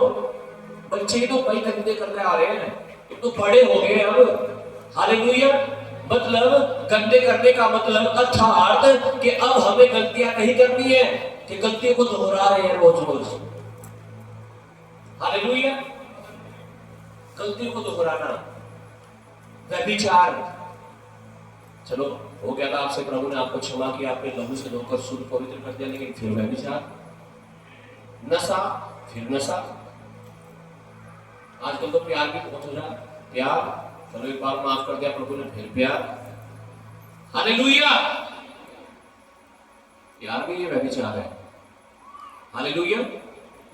बच्चे तो भाई गंदे करने आ रहे हैं, तुम तो बड़े हो गए अब। हालेलुया। मतलब गंदे करने का मतलब अर्थात कि अब हमें गलतियां नहीं करनी है, कि गलतियों को दोहरा रहे हैं रोज रोज। हालेलुया। गलतियों को दोहराना, व्यभिचार, चलो हो गया था आपसे, प्रभु ने आपको क्षमा किया, आपने लहू से धोकर शुद्ध पवित्र कर दिया, लेकिन फिर व्यभिचार, नशा, फिर नशा। आजकल तो प्यार भी बहुत हो रहा है, प्यार, चलो एक बार माफ कर दिया प्रभु ने, फिर प्यार। हालेलुया। प्यार भी ये व्यभिचार है। हालेलुया।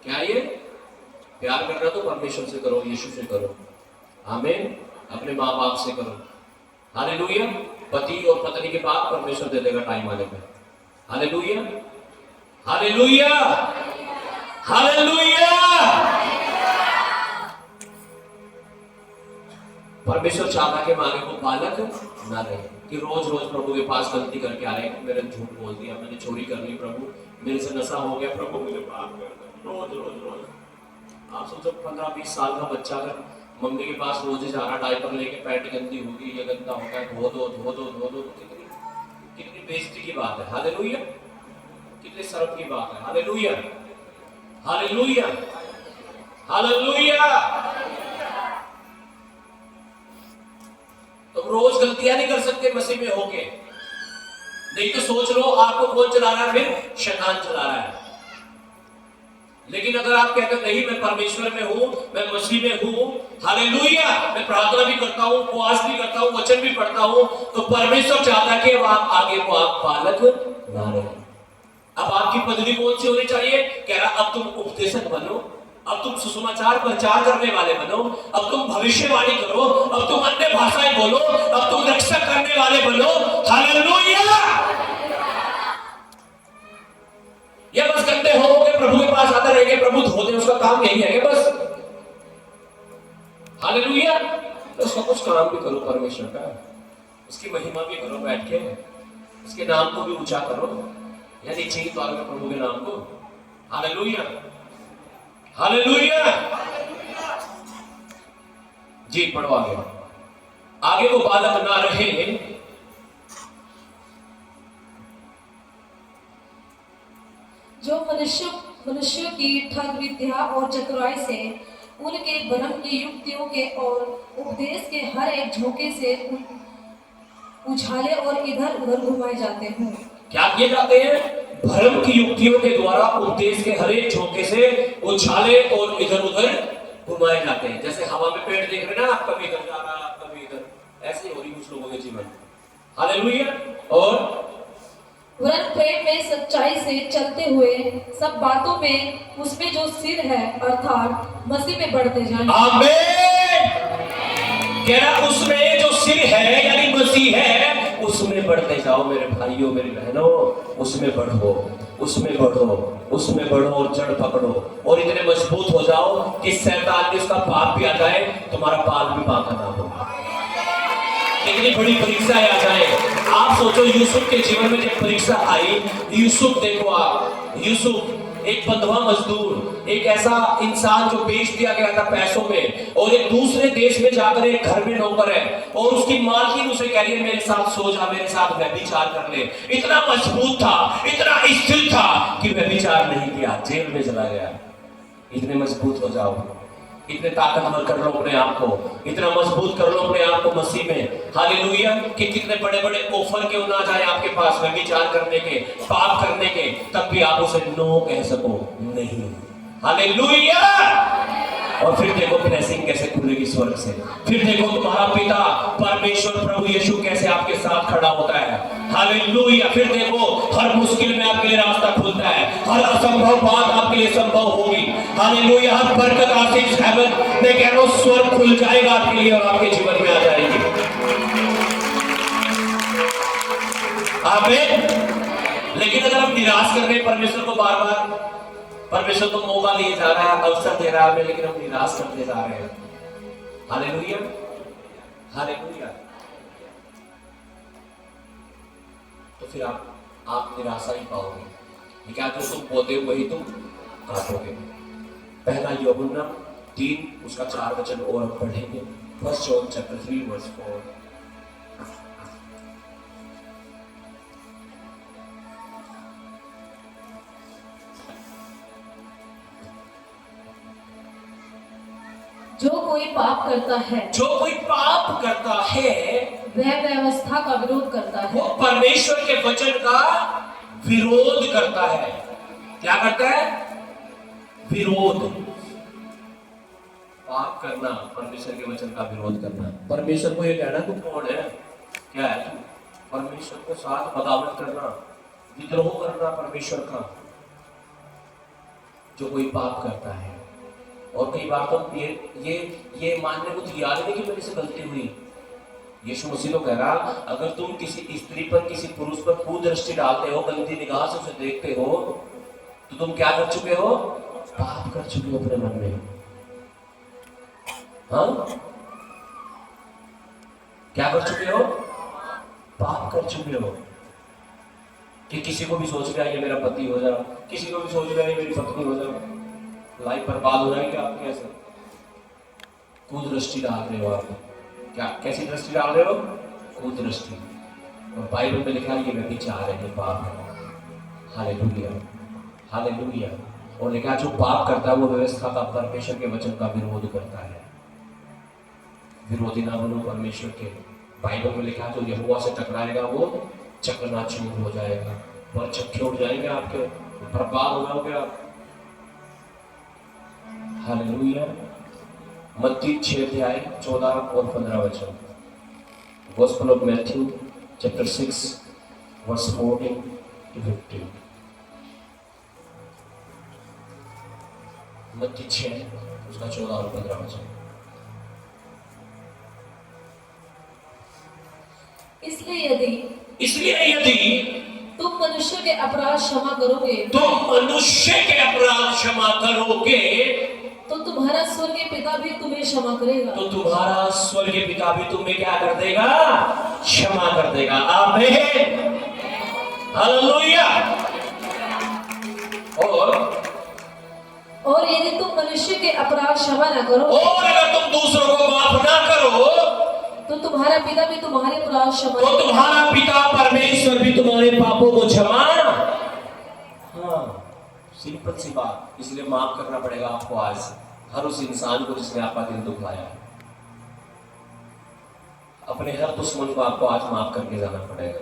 क्या ये प्यार करना तो परमेश्वर से करो, यीशु से करो। आमीन। अपने माँ बाप से करो। हालेलुया। पति और पत्नी के पाप परमेश्वर दे देगा टाइम आने पे। Hallelujah, hallelujah, hallelujah. परमेश्वर चाहता कि मांगे को बालक ना रहे, कि रोज रोज प्रभु के पास गलती करके आ रहे, मेरे झूठ बोल दिया, मैंने चोरी कर ली प्रभु, मेरे से नशा हो गया प्रभु, मुझे माफ कर दो। रोज रोज रोज आप सोचो 15-20 साल का बच्चा अगर मम्मी के पास रोज जा रहा, डायपर लेके, पैंट गंदी होगी, ये गंदा होगा, धो दो धो दो धो दो, कितनी बेइज्जती की बात है। हालेलुया। कितने शर्म की बात है। Hallelujah, hallelujah, hallelujah. तुम रोज गलतियां नहीं कर सकते मसीह में होके। नहीं तो सोच लो आपको कौन चला रहा है, फिर शैतान चला रहा है। लेकिन अगर आप कहते हैं नहीं, मैं परमेश्वर में हूं, मैं मसीह में हूं, हालेलुया, मैं प्रार्थना भी करता हूं, उपवास भी करता हूं, वचन भी पढ़ता हूं, तो परमेश्वर चाहता है कि अब आप आगे को आप बालक ना रहे। अब आपकी पदवी कौन सी होनी चाहिए? कह रहा अब तुम उपदेशक बनो, अब तुम सुसमाचार प्रचार करने वाले बनो, अब तुम भविष्यवाणी करो, अब तुम अन्य भाषाएं बोलो, अब तुम रक्षा करने वाले बनो। हालेलुया। या बस गंदे होगे प्रभु के पास आते रहेंगे, प्रभु धो दे, उसका काम यही है बस। हालेलुया। तो उसका कुछ काम भी करो परमेश्वर का, उसकी महिमा भी करो बैठ के, उसके नाम को भी ऊंचा करो, या नीचे ही द्वार में प्रभु के नाम को। Hallelujah, hallelujah. जी पढ़ो आगे। आगे वो बालक ना रहे, जो मनुष्यों की ठग विद्या और चतुराई से, उनके भ्रम की युक्तियों के और उपदेश के हर एक झोंके से उछाले और इधर उधर घुमाए जाते हैं। क्या किए जाते हैं? भ्रम की युक्तियों के द्वारा उपदेश के हर एक झोंके से उछाले और इधर उधर घुमाए जाते हैं। जैसे हवा में पेड़ देख रहे ना, आप कभी इधर जा रहा, आप कभी इधर, ऐसे ही हो रही कुछ लोगों के जीवन। हालेलुया। और वरन प्रेम में सच्चाई से चलते हुए सब बातों में उसमें जो सिर है अर्थात मसीह में बढ़ते जाएं। आमीन। कह रहा उसमें जो सिर है यानी मसीह है, उसमें बढ़ते जाओ मेरे भाइयों मेरी बहनों, उसमें बढ़ो, उसमें बढ़ो, उसमें बढ़ो और जड़ पकड़ो और इतने मजबूत हो जाओ कि शैतान ने उसका पाप भी आ जाए, तुम्हारा पाल भी बांका ना हो। कितनी बड़ी परीक्षा आ जाए। आप सोचो यूसुफ के जीवन में जब परीक्षा आई, यूसुफ देखो आप, यूसुफ एक बंधुआ मजदूर, एक ऐसा इंसान जो बेच दिया गया था पैसों में, और एक दूसरे देश में जाकर एक घर में नौकर है, और उसकी मालकिन उसे कह रही है मेरे साथ सो जा, मेरे साथ व्यभिचार कर ले। इतना मजबूत था, इतना स्थिर था कि व्यभिचार नहीं किया, जेल में चला गया। इतने मजबूत हो जाओ, इतने ताकतवर कर लो अपने आप को, इतना मजबूत कर लो अपने आप को मसीह में। हालेलुया। कि कितने बड़े बड़े ऑफर क्यों ना जाए आपके पास व्यभिचार करने के, पाप करने के, तब भी आप उसे नो कह सको नहीं। हालेलुया। और फिर देखो ब्लेसिंग कैसे खुलेगी स्वर्ग से। फिर देखो तुम्हारा पिता परमेश्वर प्रभु यीशु कैसे आपके साथ खड़ा होता है। हालेलुया। फिर देखो हर मुश्किल में आपके लिए रास्ता खुलता है, हर असंभव बात आपके लिए संभव होगी। हालेलुया। हर बरकत आशीष हेवन मैं कह रहा हूं स्वर्ग खुल जाएगा आपके लिए और आपके जीवन में आ जाएगी। आमीन। लेकिन अगर हम निराश कर रहे हैं परमेश्वर को, बार बार परमेश्वर तो मौका लिए जा रहा है, अवसर दे रहा है, लेकिन हम निराश करते जा रहे हैं। Hallelujah, hallelujah. तो फिर आप निराशा ही पाओगे। क्या जो तुम बोते हो वही तुम काटोगे। पहला यूहन्ना 3 उसका 4 वचन और हम पढ़ेंगे। 1 John chapter 3 verse 4। जो कोई पाप करता है, जो कोई पाप करता है, वह व्यवस्था का विरोध करता है, वो परमेश्वर के वचन का विरोध करता है। क्या करता है? विरोध। पाप करना, परमेश्वर के वचन का विरोध करना। परमेश्वर को ये कहना तू कौन है, क्या है तू? परमेश्वर को साथ बगावत करना, विद्रोह करना परमेश्वर का, जो कोई पाप करता है। और कई बार तो ये मानने को तैयार नहीं कि मेरे से गलती हुई। यीशु मसीह तो कह रहा, अगर तुम किसी स्त्री पर, किसी पुरुष पर कुदृष्टि डालते हो, गंदी निगाह से उसे देखते हो, तो तुम क्या कर चुके हो? पाप कर चुके हो अपने मन में। हाँ, क्या कर चुके हो? पाप कर चुके हो। कि किसी को भी सोच रहा है ये मेरा पति हो जाए, किसी को भी सोच रहा है ये मेरी पत्नी हो जाए, लाइफ बर्बाद हो जाएगी आपकी। ऐसे कुदृष्टि डाल रहे हो आप। क्या, कैसी दृष्टि डाल रहे हो? कुदृष्टि। और बाइबल में लिखा है ये व्यभिचार है, ये पाप है। Hallelujah, hallelujah. और लिखा जो पाप करता है वो व्यवस्था का, परमेश्वर के वचन का विरोध करता है। विरोधी ना बनो परमेश्वर के। बाइबल में लिखा जो यहोवा से टकराएगा वो चकनाचूर हो जाएगा, और चक्के उड़ जाएंगे आपके, बर्बाद हो जाओगे आप। हालेलुया। मत्ती 6 अध्याय 14 और 15 वचन। Gospel of Matthew chapter 6 verse 14 to 15। मत्ती 6 उसका 14 और 15 वचन। इसलिए यदि तुम मनुष्य के अपराध क्षमा करोगे, तो तुम्हारा स्वर्गीय पिता भी तुम्हें क्षमा करेगा। तो तुम्हारा स्वर्गीय पिता भी तुम्हें क्या कर देगा? क्षमा कर देगा। आमीन, हालेलुया। और यदि तुम मनुष्य के अपराध क्षमा न करो, और अगर तुम दूसरों को माफ ना करो, तो तुम्हारा पिता भी तुम्हारे अपराध क्षमा, तो तुम्हारा पिता परमेश्वर भी तुम्हारे पापों को क्षमा। हाँ, सिंपल सी बात। इसलिए माफ करना पड़ेगा आपको आज, हर उस इंसान को जिसने आपका दिल दुखाया। अपने हर दुश्मन को आपको आज माफ करके जाना पड़ेगा।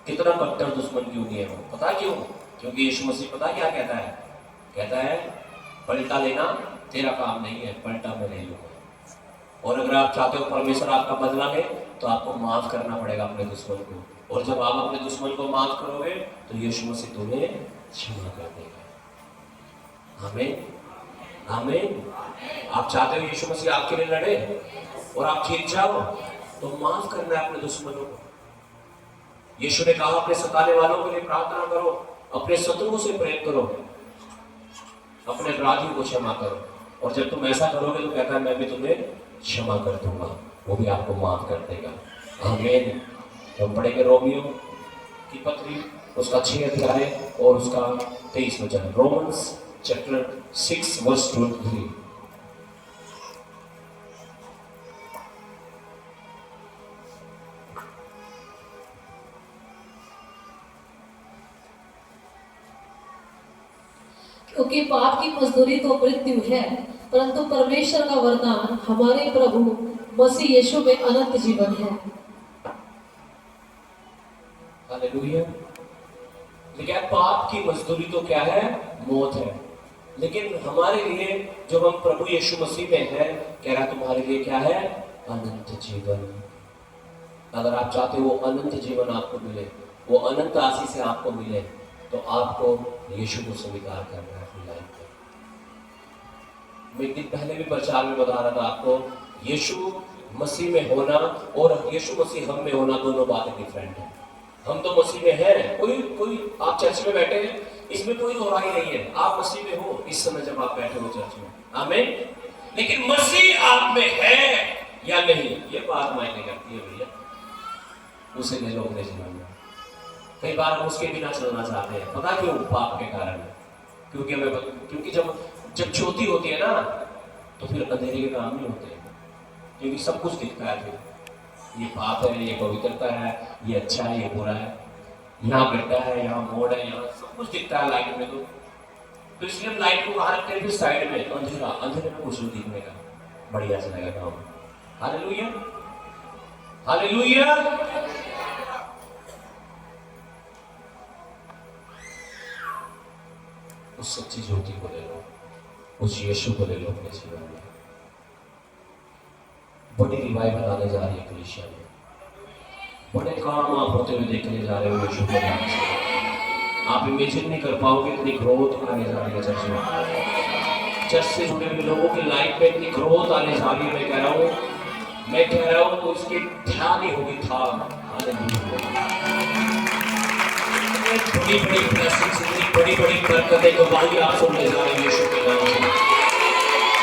कितना कट्टर दुश्मन क्यों नहीं है वो, पता क्यों? क्योंकि यीशु मसीह पता क्या कहता है? कहता है पलटा लेना तेरा काम नहीं है, पलटा मैं ले लूंगा। और अगर आप चाहते हो परमेश्वर आपका बदला ले, तो आपको माफ करना पड़ेगा अपने दुश्मन को। और जब आप अपने दुश्मन को माफ करोगे तो यीशु मसीह तुम्हें क्षमा कर देगा। आमीन, आमीन। आप चाहते हो यीशु मसीह आपके लिए लड़े और आप जीत जाओ, तो माफ करना है अपने दुश्मनों को। यीशु ने कहा अपने सताने वालों के लिए प्रार्थना करो, अपने शत्रुओं से प्रेम करो, अपने अपराधियों को क्षमा करो। और जब तुम ऐसा करोगे तो कहता है मैं भी तुम्हें क्षमा कर दूंगा, वो भी आपको माफ कर देगा। आमीन। हम पढ़ेंगे रोमियो की पत्री उसका 6 अध्याय और उसका 23 वचन। Romans chapter 6 verse 23। क्योंकि पाप की मजदूरी तो मृत्यु है, परंतु परमेश्वर का वरदान हमारे प्रभु मसीह यीशु में अनंत जीवन है। हालेलुया। लेकिन पाप की मजदूरी तो क्या है? मौत है। लेकिन हमारे लिए जब हम प्रभु यीशु मसीह में हैं, कह रहा तुम्हारे लिए क्या है? अनंत जीवन। अगर आप चाहते हो वो अनंत जीवन आपको मिले, वो अनंत आशीष से आपको मिले, तो आपको यीशु को स्वीकार करना है अपनी लाइफ में। मैं एक दिन पहले भी प्रचार में बता रहा था आपको, यीशु मसीह में होना और यीशु मसीह हम में होना दोनों बातें डिफरेंट है। हम तो मसीह में हैं, कोई आप चर्च में बैठे हैं, इसमें कोई दो राय नहीं है, आप मसीह में हो इस समय जब आप बैठे हो चर्च में। आमीन। लेकिन मसीह आप में है या नहीं, ये बात मायने करती है भैया। उसे ले लो अपने जीवन में। कई बार हम उसके बिना चलना चाहते हैं, पता क्यों? पाप के कारण। क्योंकि जब ज्योति होती है ना, तो फिर अंधेरे के काम नहीं होते, क्योंकि सब कुछ दिखता है। फिर ये पाप है, ये पवित्रता है, ये अच्छा है, ये बुरा है, यहाँ गड्ढा है, यहाँ मोड़ है, यहाँ सब कुछ दिखता है लाइट में। तो इसलिए हम लाइट को बाहर रखते हैं, फिर साइड में अंधेरे में कुछ दिखने का बढ़िया से लगा काम। Hallelujah, hallelujah. उस सच्ची ज्योति को ले लो, उस यीशु को ले लो अपने जीवन में। बड़ी रिवाइवल आने जा रही है कलीसिया में, बड़े काम आप होते हुए देखने जा रहे हो यीशु के नाम से। आप इमेजिन नहीं कर पाओगे इतनी ग्रोथ आने जा रही है चर्च में। चर्च से जुड़े हुए लोगों की लाइफ में इतनी ग्रोथ आने जा रही है। मैं कह रहा हूँ तो इसकी ध्यान ही होगी था बड़ी बड़ी ब्लेसिंग्स, इतनी बड़ी बड़ी बरकतें को वाली आप सुनने जा रहे हैं यीशु के नाम से।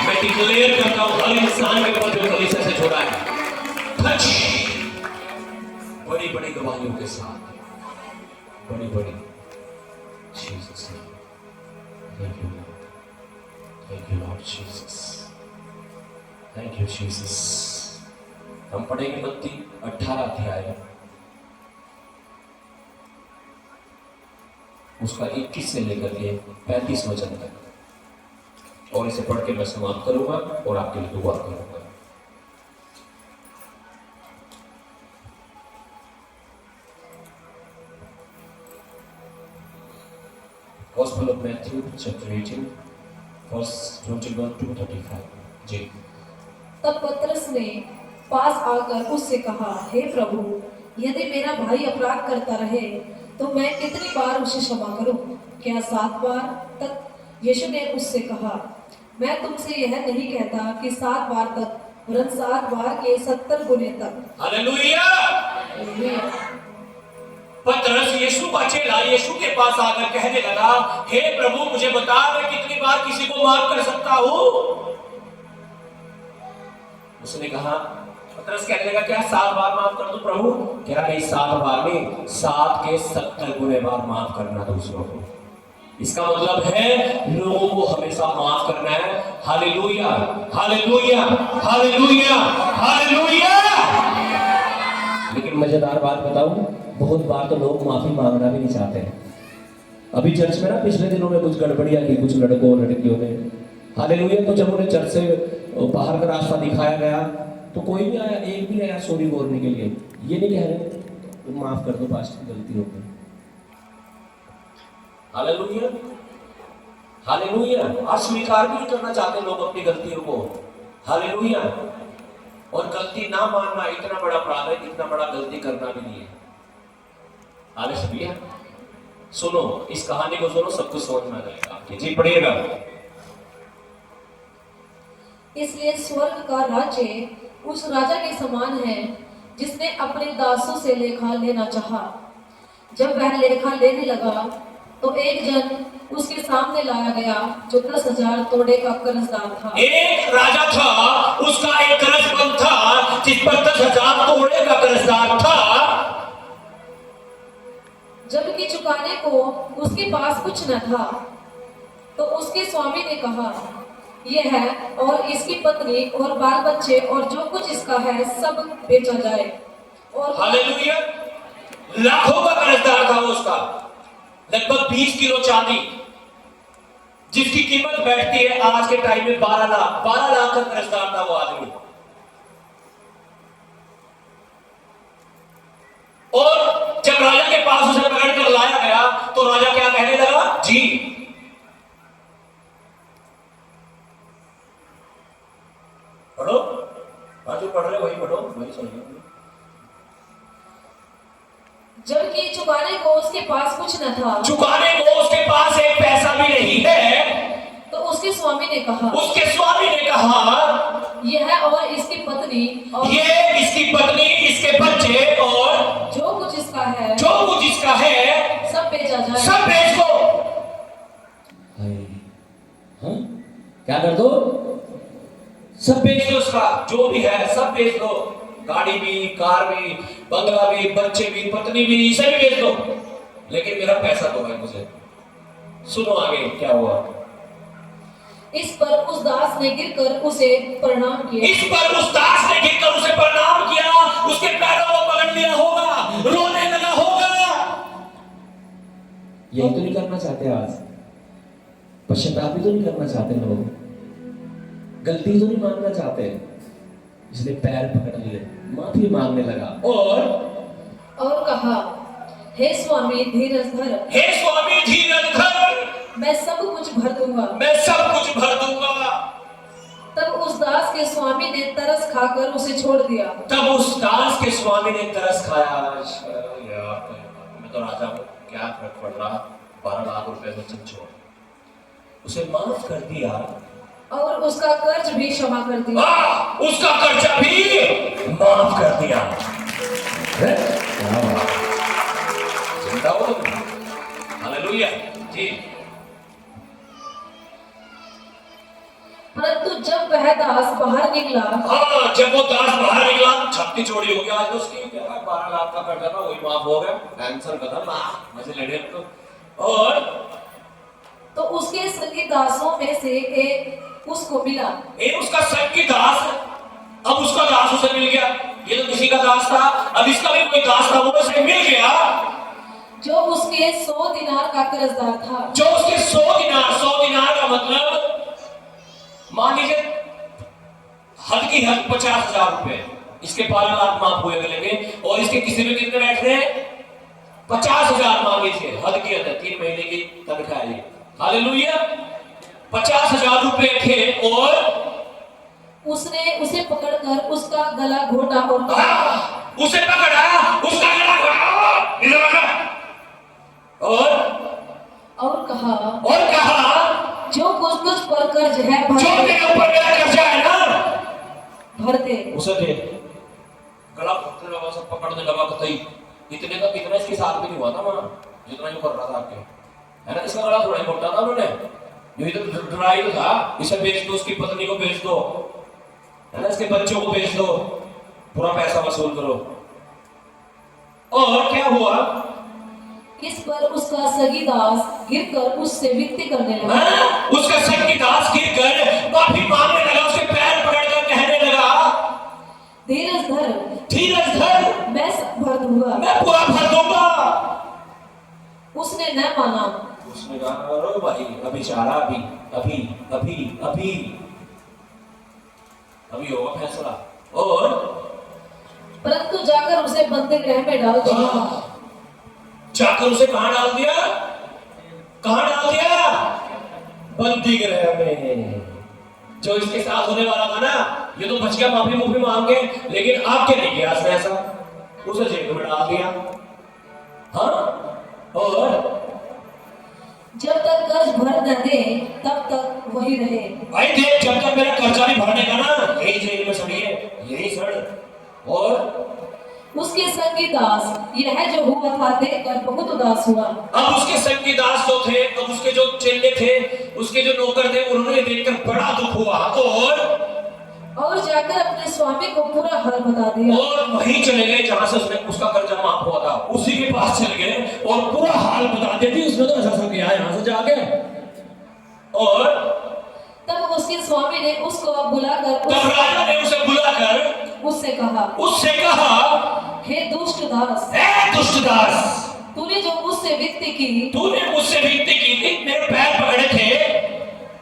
मैं डिक्लेयर करता हूँ हर इंसान के ऊपर जो कलीसिया से जुड़ा है, बड़ी बड़ी गवाहियों के साथ, बड़ी बड़ी। Jesus thank you Lord Jesus, thank you Jesus. हम पढ़ेंगे मत्ती 18 अध्याय उसका 21 से लेकर के 35 वचन तक, और इसे पढ़ के मैं समाप्त करूंगा और आपके लिए दुआ करूंगा। Gospel of Matthew chapter 18 verse 21 to 35। जी। तब पतरस ने पास आकर उससे कहा, हे प्रभु, यदि मेरा भाई अपराध करता रहे तो मैं कितनी बार उसे क्षमा करूं? क्या 7 बार तक? यीशु ने उससे कहा, मैं तुमसे यह नहीं कहता कि 7 बार तक, वरन 7 बार के 70 गुने तक। हालेलुया। हालेलुया। पतरस यीशु का चेला यीशु के पास आकर कहने लगा, हे प्रभु, मुझे बता मैं कितनी बार किसी को माफ कर सकता हूं? उसने कहा, पतरस कहने लगा, क्या 7 बार माफ कर दूं प्रभु? कह रहा नहीं, 7 बार नहीं, 7 के 70 गुने बार माफ करना दूसरों को। इसका मतलब है लोगों को हमेशा माफ करना है। Hallelujah, hallelujah, hallelujah, hallelujah. लेकिन मजेदार बात बताऊं, बहुत बार तो लोग माफी मांगना भी नहीं चाहते हैं। अभी चर्च में ना पिछले दिनों में कुछ गड़बड़ियां की कुछ लड़कों लड़कियों ने। हालेलुया। तो जब उन्हें चर्च से बाहर का रास्ता दिखाया गया तो कोई नहीं आया, एक भी आया सॉरी बोलने के लिए। ये नहीं कह रहे तो माफ कर दो पास्टर, गलती हो गई। Hallelujah, hallelujah. अस्वीकार भी नहीं करना चाहते लोग अपनी गलतियों को। हालेलुया। और गलती ना मानना इतना बड़ा अपराध है, इतना बड़ा गलती करना भी नहीं है। हालेलुया। सुनो, इस कहानी को सुनो, सब कुछ समझ में आ जाएगा आपके। जी पढ़िएगा। इसलिए स्वर्ग का राज्य उस राजा के समान है जिसने अपने दासों से लेखा लेना चाहा। जब वह लेखा लेने लगा तो एक जन उसके सामने लाया गया जो 10,000 तोड़े का कर्जदार था। एक राजा था, उसका एक कर्जबंद था जिस पर 10,000 तोड़े का कर्जदार था। जबकि चुकाने को उसके पास कुछ न था, तो उसके स्वामी ने कहा, यह है और इसकी पत्नी और बाल बच्चे और जो कुछ इसका है सब बेचा जाए। और हालेलुया। लाखों का कर्जदार था वो उसका, लगभग 20 किलो चांदी, जिसकी कीमत बैठती है आज के टाइम में 12 लाख का कर्जदार था वो आदमी। और जब राजा के पास उसे पकड़ कर लाया गया तो राजा क्या कहने लगा? जी पढ़ो, जो पढ़ रहे वही पढ़ो, वही सुनिए। जबकि चुकाने को उसके पास कुछ न था, चुकाने को उसके पास एक पैसा भी नहीं है, तो उसके स्वामी ने कहा, यह और इसकी पत्नी और ये इसकी पत्नी, इसके बच्चे और जो कुछ इसका है सब बेचा जाए। सब बेच दो। हाँ? क्या कर दो? सब बेच दो, उसका जो भी है सब बेच दो। गाड़ी भी, कार भी, बंगला भी, बच्चे भी, पत्नी भी, इसे भी बेच दो, लेकिन मेरा पैसा दो है मुझे। सुनो आगे क्या हुआ। इस पर उस दास ने गिरकर उसे प्रणाम किया। उसके पैरों को पकड़ लिया होगा, रोने लगा होगा। यही तो नहीं करना चाहते आज, पश्चाताप भी तो नहीं करना चाहते लोग, गलती तो नहीं मानना चाहते, इसलिए पैर पकड़ लिए, माफी मांगने लगा और कहा, हे स्वामी धीरज धर, मैं सब कुछ भर दूंगा। तब उस दास के स्वामी ने तरस खाकर उसे छोड़ दिया। यार मैं तो राजा हूँ, क्या फर्क पड़ रहा, 12 लाख रुपए में छोड़, उसे माफ कर दिया और उसका कर्ज भी क्षमा कर दिया। उसका कर्जा भी माफ कर दिया। है? क्या बात। जिंदा हो तुम? हालेलुया जी। परंतु जब वह दास बाहर निकला, हाँ, जब वो दास बाहर निकला, छत्ती चोरी हो गया आज तो उसकी, क्या 12 लाख का कर्जा था वही माफ हो गया, टेंशन खत्म, मजे लड़े तो। और तो उसके संगी दासों में से एक उसको मिला। उसका संगी दास, अब उसका दास उसे मिल गया। ये तो किसी का दास था, अब इसका भी कोई दास था, वो उसे मिल गया जो उसके 100 दिनार का कर्जदार था। जो उसके 100 दिनार का मतलब मान लीजिए हद की हद 50,000 रुपए, इसके 12 लाख माफ हुए मिलेंगे, और इसके किसी में कितने बैठ रहे हैं 50,000 मान लीजिए, हद की हद 3 महीने की तनख्वाह है। हालेलुया। 50,000 रुपए थे और उसने उसे पकड़कर उसका गला घोटा और उसे पकड़ा, उसका गला घोटा, इधर आ। और कहा जो कुछ तुझ पर कर्ज है जो तेरे ऊपर मेरा कर्जा है ना भर दे। उसे दे। गला घोटने लगा, सब पकड़ने लगा, कतई इतने का कितना इसके साथ भी नहीं हुआ था वहां जितना जो कर रहा था आपके, है ना। इसका गला थोड़ा ही घोटा था उन्होंने, यही तो डराई तो था, इसे बेच दो, उसकी पत्नी को बेच दो, है ना, इसके बच्चों को बेच दो, पूरा पैसा वसूल करो। और क्या हुआ, इस पर उसका सगी दास गिरकर उससे विनती करने लगा। उसका सगी दास गिरकर माफी मांगने लगा, उसके पैर पकड़कर कहने लगा धीरज धर, मैं सब भर दूंगा, मैं पूरा भर दूंगा। उसने न माना। उसने कहा अरे भाई अभी चारा, अभी होगा फैसला। और परंतु जाकर उसे बंदीगृह में डाल दिया। जाकर उसे कहां डाल दिया, बंदीगृह में। जो इसके साथ होने वाला था ना, ये तो बच गया माफी मांग के, लेकिन आपके नहीं किया उसने ऐसा, उसे जेल में डाल दिया। हाँ, और जब तक कर्ज भर न दे तब तक वही रहे। भाई देख, जब तक मेरा कर्जा नहीं भरने का ना, यही जेल में सड़िए, यही सड़। और उसके संगी दास यह जो हुआ था देखकर बहुत उदास हुआ। अब उसके संगी दास जो थे, अब उसके जो चेले थे, उसके जो नौकर थे, उन्होंने देखकर बड़ा दुख हुआ। और जाकर अपने स्वामी को पूरा हाल बता दिया। और वहीं चले गए जहां से उसने उसका कर्जा माफ हुआ था, उसी के पास चले गए और पूरा हाल बता देती, उसने तो ऐसा किया यहाँ से जाके। और तब उसके स्वामी ने उसको बुलाकर, तब राजा ने उसे बुलाकर उससे कहा हे दुष्ट दास, तूने जो मुझसे विनती की थी, मेरे पैर पकड़े थे,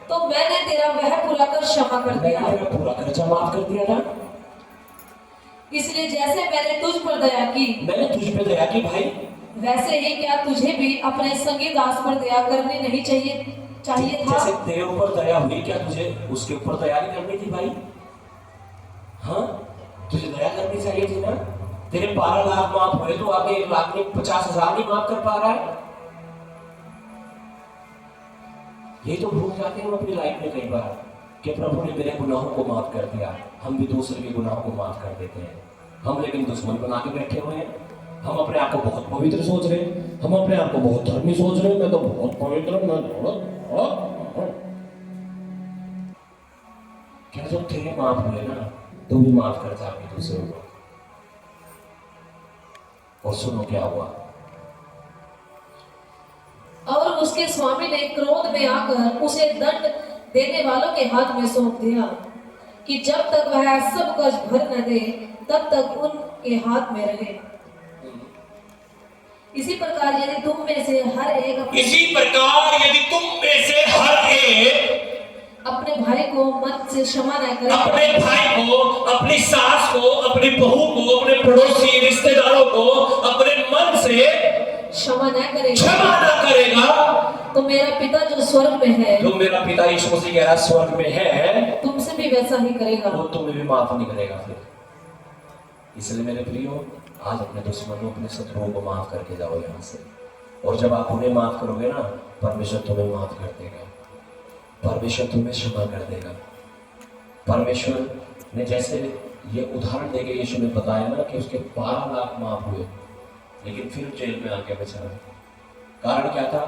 तो मैंने तेरा वह पूरा कर क्षमा कर दिया, पूरा कर्जा माफ कर दिया था। इसलिए जैसे मैंने तुझ पर दया की, भाई, वैसे ही क्या तुझे भी अपने संगी दास पर दया करनी नहीं चाहिए था? जैसे तेरे ऊपर दया हुई, क्या तुझे उसके ऊपर दया नहीं करनी थी भाई? हाँ, तुझे दया करनी चाहिए थी ना। तेरे 12 लाख माफ हुए तो आगे 1 लाख में 50,000 नहीं माफ कर पा रहा है। ये तो भूल जाते हैं हम अपनी लाइफ में कई बार कि प्रभु ने मेरे गुनाहों को माफ कर दिया। हम भी दूसरे के गुनाहों को माफ कर देते हैं। हम लेकिन दुश्मन बना के बैठे हुए हैं। हम अपने आप को बहुत पवित्र सोच रहे हैं, हम अपने आप को बहुत धर्मी सोच रहे हैं, मैं तो बहुत पवित्र, मैं क्या जब तेरे माफ हुए ना, तो भी माफ कर जा दूसरों को। और सुनो क्या हुआ। और उसके स्वामी ने क्रोध में आकर उसे दंड देने वालों के हाथ में सौंप दिया कि जब तक वह सब कर्ज भर न दे तब तक उनके हाथ में रहे। इसी प्रकार यदि तुम में से हर एक अपने भाई को मन से क्षमा न करे, अपने भाई को, अपनी सास को, अपनी बहू को, अपने पड़ोसी रिश्तेदारों को अपने मन से क्षमा न करेगा, तो मेरा पिता जो स्वर्ग में है, तो मेरा पिता यीशु मसीह कह रहा स्वर्ग में है, तुमसे भी वैसा ही करेगा। वो तुम्हें भी माफ नहीं करेगा फिर। इसलिए मेरे प्रियो, आज अपने दुश्मनों, अपने शत्रुओं को माफ करके जाओ यहाँ से। और जब आप उन्हें माफ करोगे ना, परमेश्वर तुम्हें माफ कर देगा, परमेश्वर तुम्हें क्षमा कर देगा। परमेश्वर ने जैसे ये उदाहरण देके यीशु ने बताया ना कि उसके 12 लाख माफ हुए, लेकिन फिर जेल में आके बेचारा, कारण क्या था?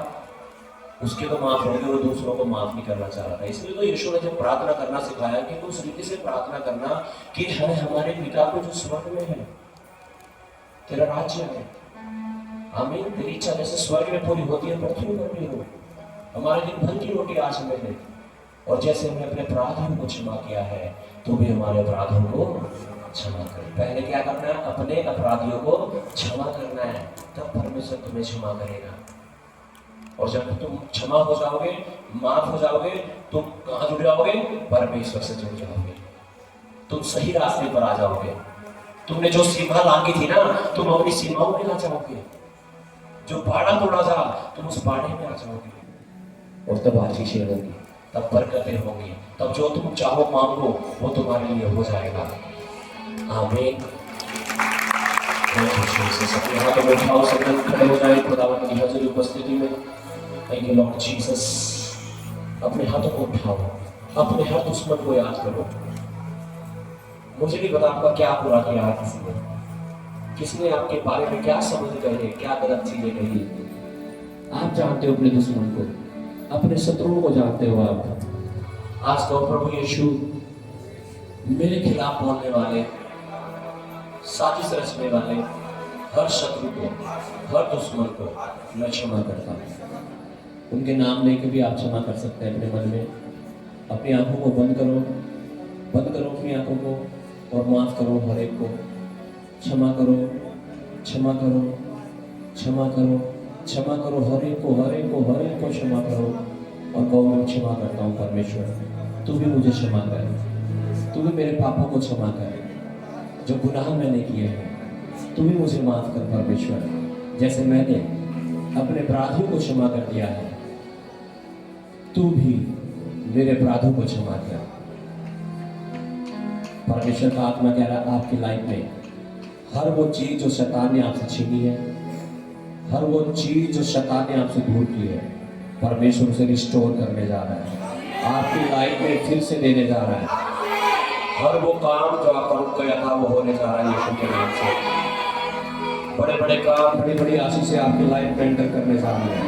उसके तो माफ हो गए, वो दूसरों को माफ नहीं करना चाह रहा था। इसलिए तो यीशु ने जब प्रार्थना करना सिखाया कि उस रीति से प्रार्थना करना कि है हमारे पिता को जो स्वर्ग में है, तेरा राज्य है, आमीन, तेरी इच्छा जैसे स्वर्ग में पूरी होती है पृथ्वी पर भी हो। हमारे दिन भर की रोटी आज हमें दे, और जैसे हमने अपने अपराधों को क्षमा किया है, तो भी हमारे अपराधों को क्षमा कर। पहले क्या करना है? अपने अपराधियों को क्षमा करना है, तब परमेश्वर तुम्हें क्षमा करेगा। और जब तुम क्षमा हो जाओगे, माफ हो जाओगे, तुम कहाँ जुड़ जाओगे? परमेश्वर से जुड़ जाओगे, तुम सही रास्ते पर आ जाओगे। तुमने जो सीमा लांगी थी ना, तुम अपनी सीमाओं में आ जाओगे। जो बाड़ा तोड़ा था, तुम उस बाड़े में आ जाओगे, और तब आशीषें होंगी, तब बरकतें होंगी, तब जो तुम चाहो मांगो वो तुम्हारे लिए हो जाएगा। आमीन। अपने हाथों में उठाओ, सब लोग खड़े हो जाए खुदावंद की हज़ूरी उपस्थिति में। Thank you Lord Jesus. अपने हाथों को उठाओ, अपने हर दुश्मन को याद करो। मुझे नहीं पता आपका क्या बुरा किया है किसने आपके बारे में क्या समझ गए, क्या गलत चीजें कही। आप जानते हो अपने दुश्मन को, अपने शत्रुओं को जानते हो आप। आज कहो प्रभु यीशु, मेरे खिलाफ बोलने वाले, साजिश रचने वाले हर शत्रु को, हर दुश्मन को मैं क्षमा करता हूँ। उनके नाम लेके भी आप क्षमा कर सकते हैं अपने मन में। अपनी आंखों को बंद करो अपनी आंखों को, और माफ करो हर एक को। क्षमा करो, क्षमा करो, क्षमा करो, क्षमा करो हर एक को, हर एक को, हर एक को क्षमा करो। और कहो मैं क्षमा करता हूँ परमेश्वर, तू भी मुझे क्षमा कर, तू भी मेरे पापों को क्षमा कर, जो गुनाह मैंने किए हैं तू भी मुझे माफ कर परमेश्वर। जैसे मैंने अपने अपराधियों को क्षमा कर दिया है, तू भी मेरे अपराधों को क्षमा कर। परमेश्वर का आत्मा कह रहा है आपकी लाइफ में हर वो चीज जो शैतान ने आपसे छीनी है, हर वो चीज जो शैतान ने आपसे दूर की है, परमेश्वर उसे रिस्टोर करने जा रहा है, आपकी लाइफ में फिर से देने जा रहा है। हर वो काम जो आपका रुक गया था वो होने जा रहा है यीशु के नाम से। बड़े बड़े काम, बड़ी बड़ी आशीष से आपकी लाइफ में एंटर करने जा रहे हैं।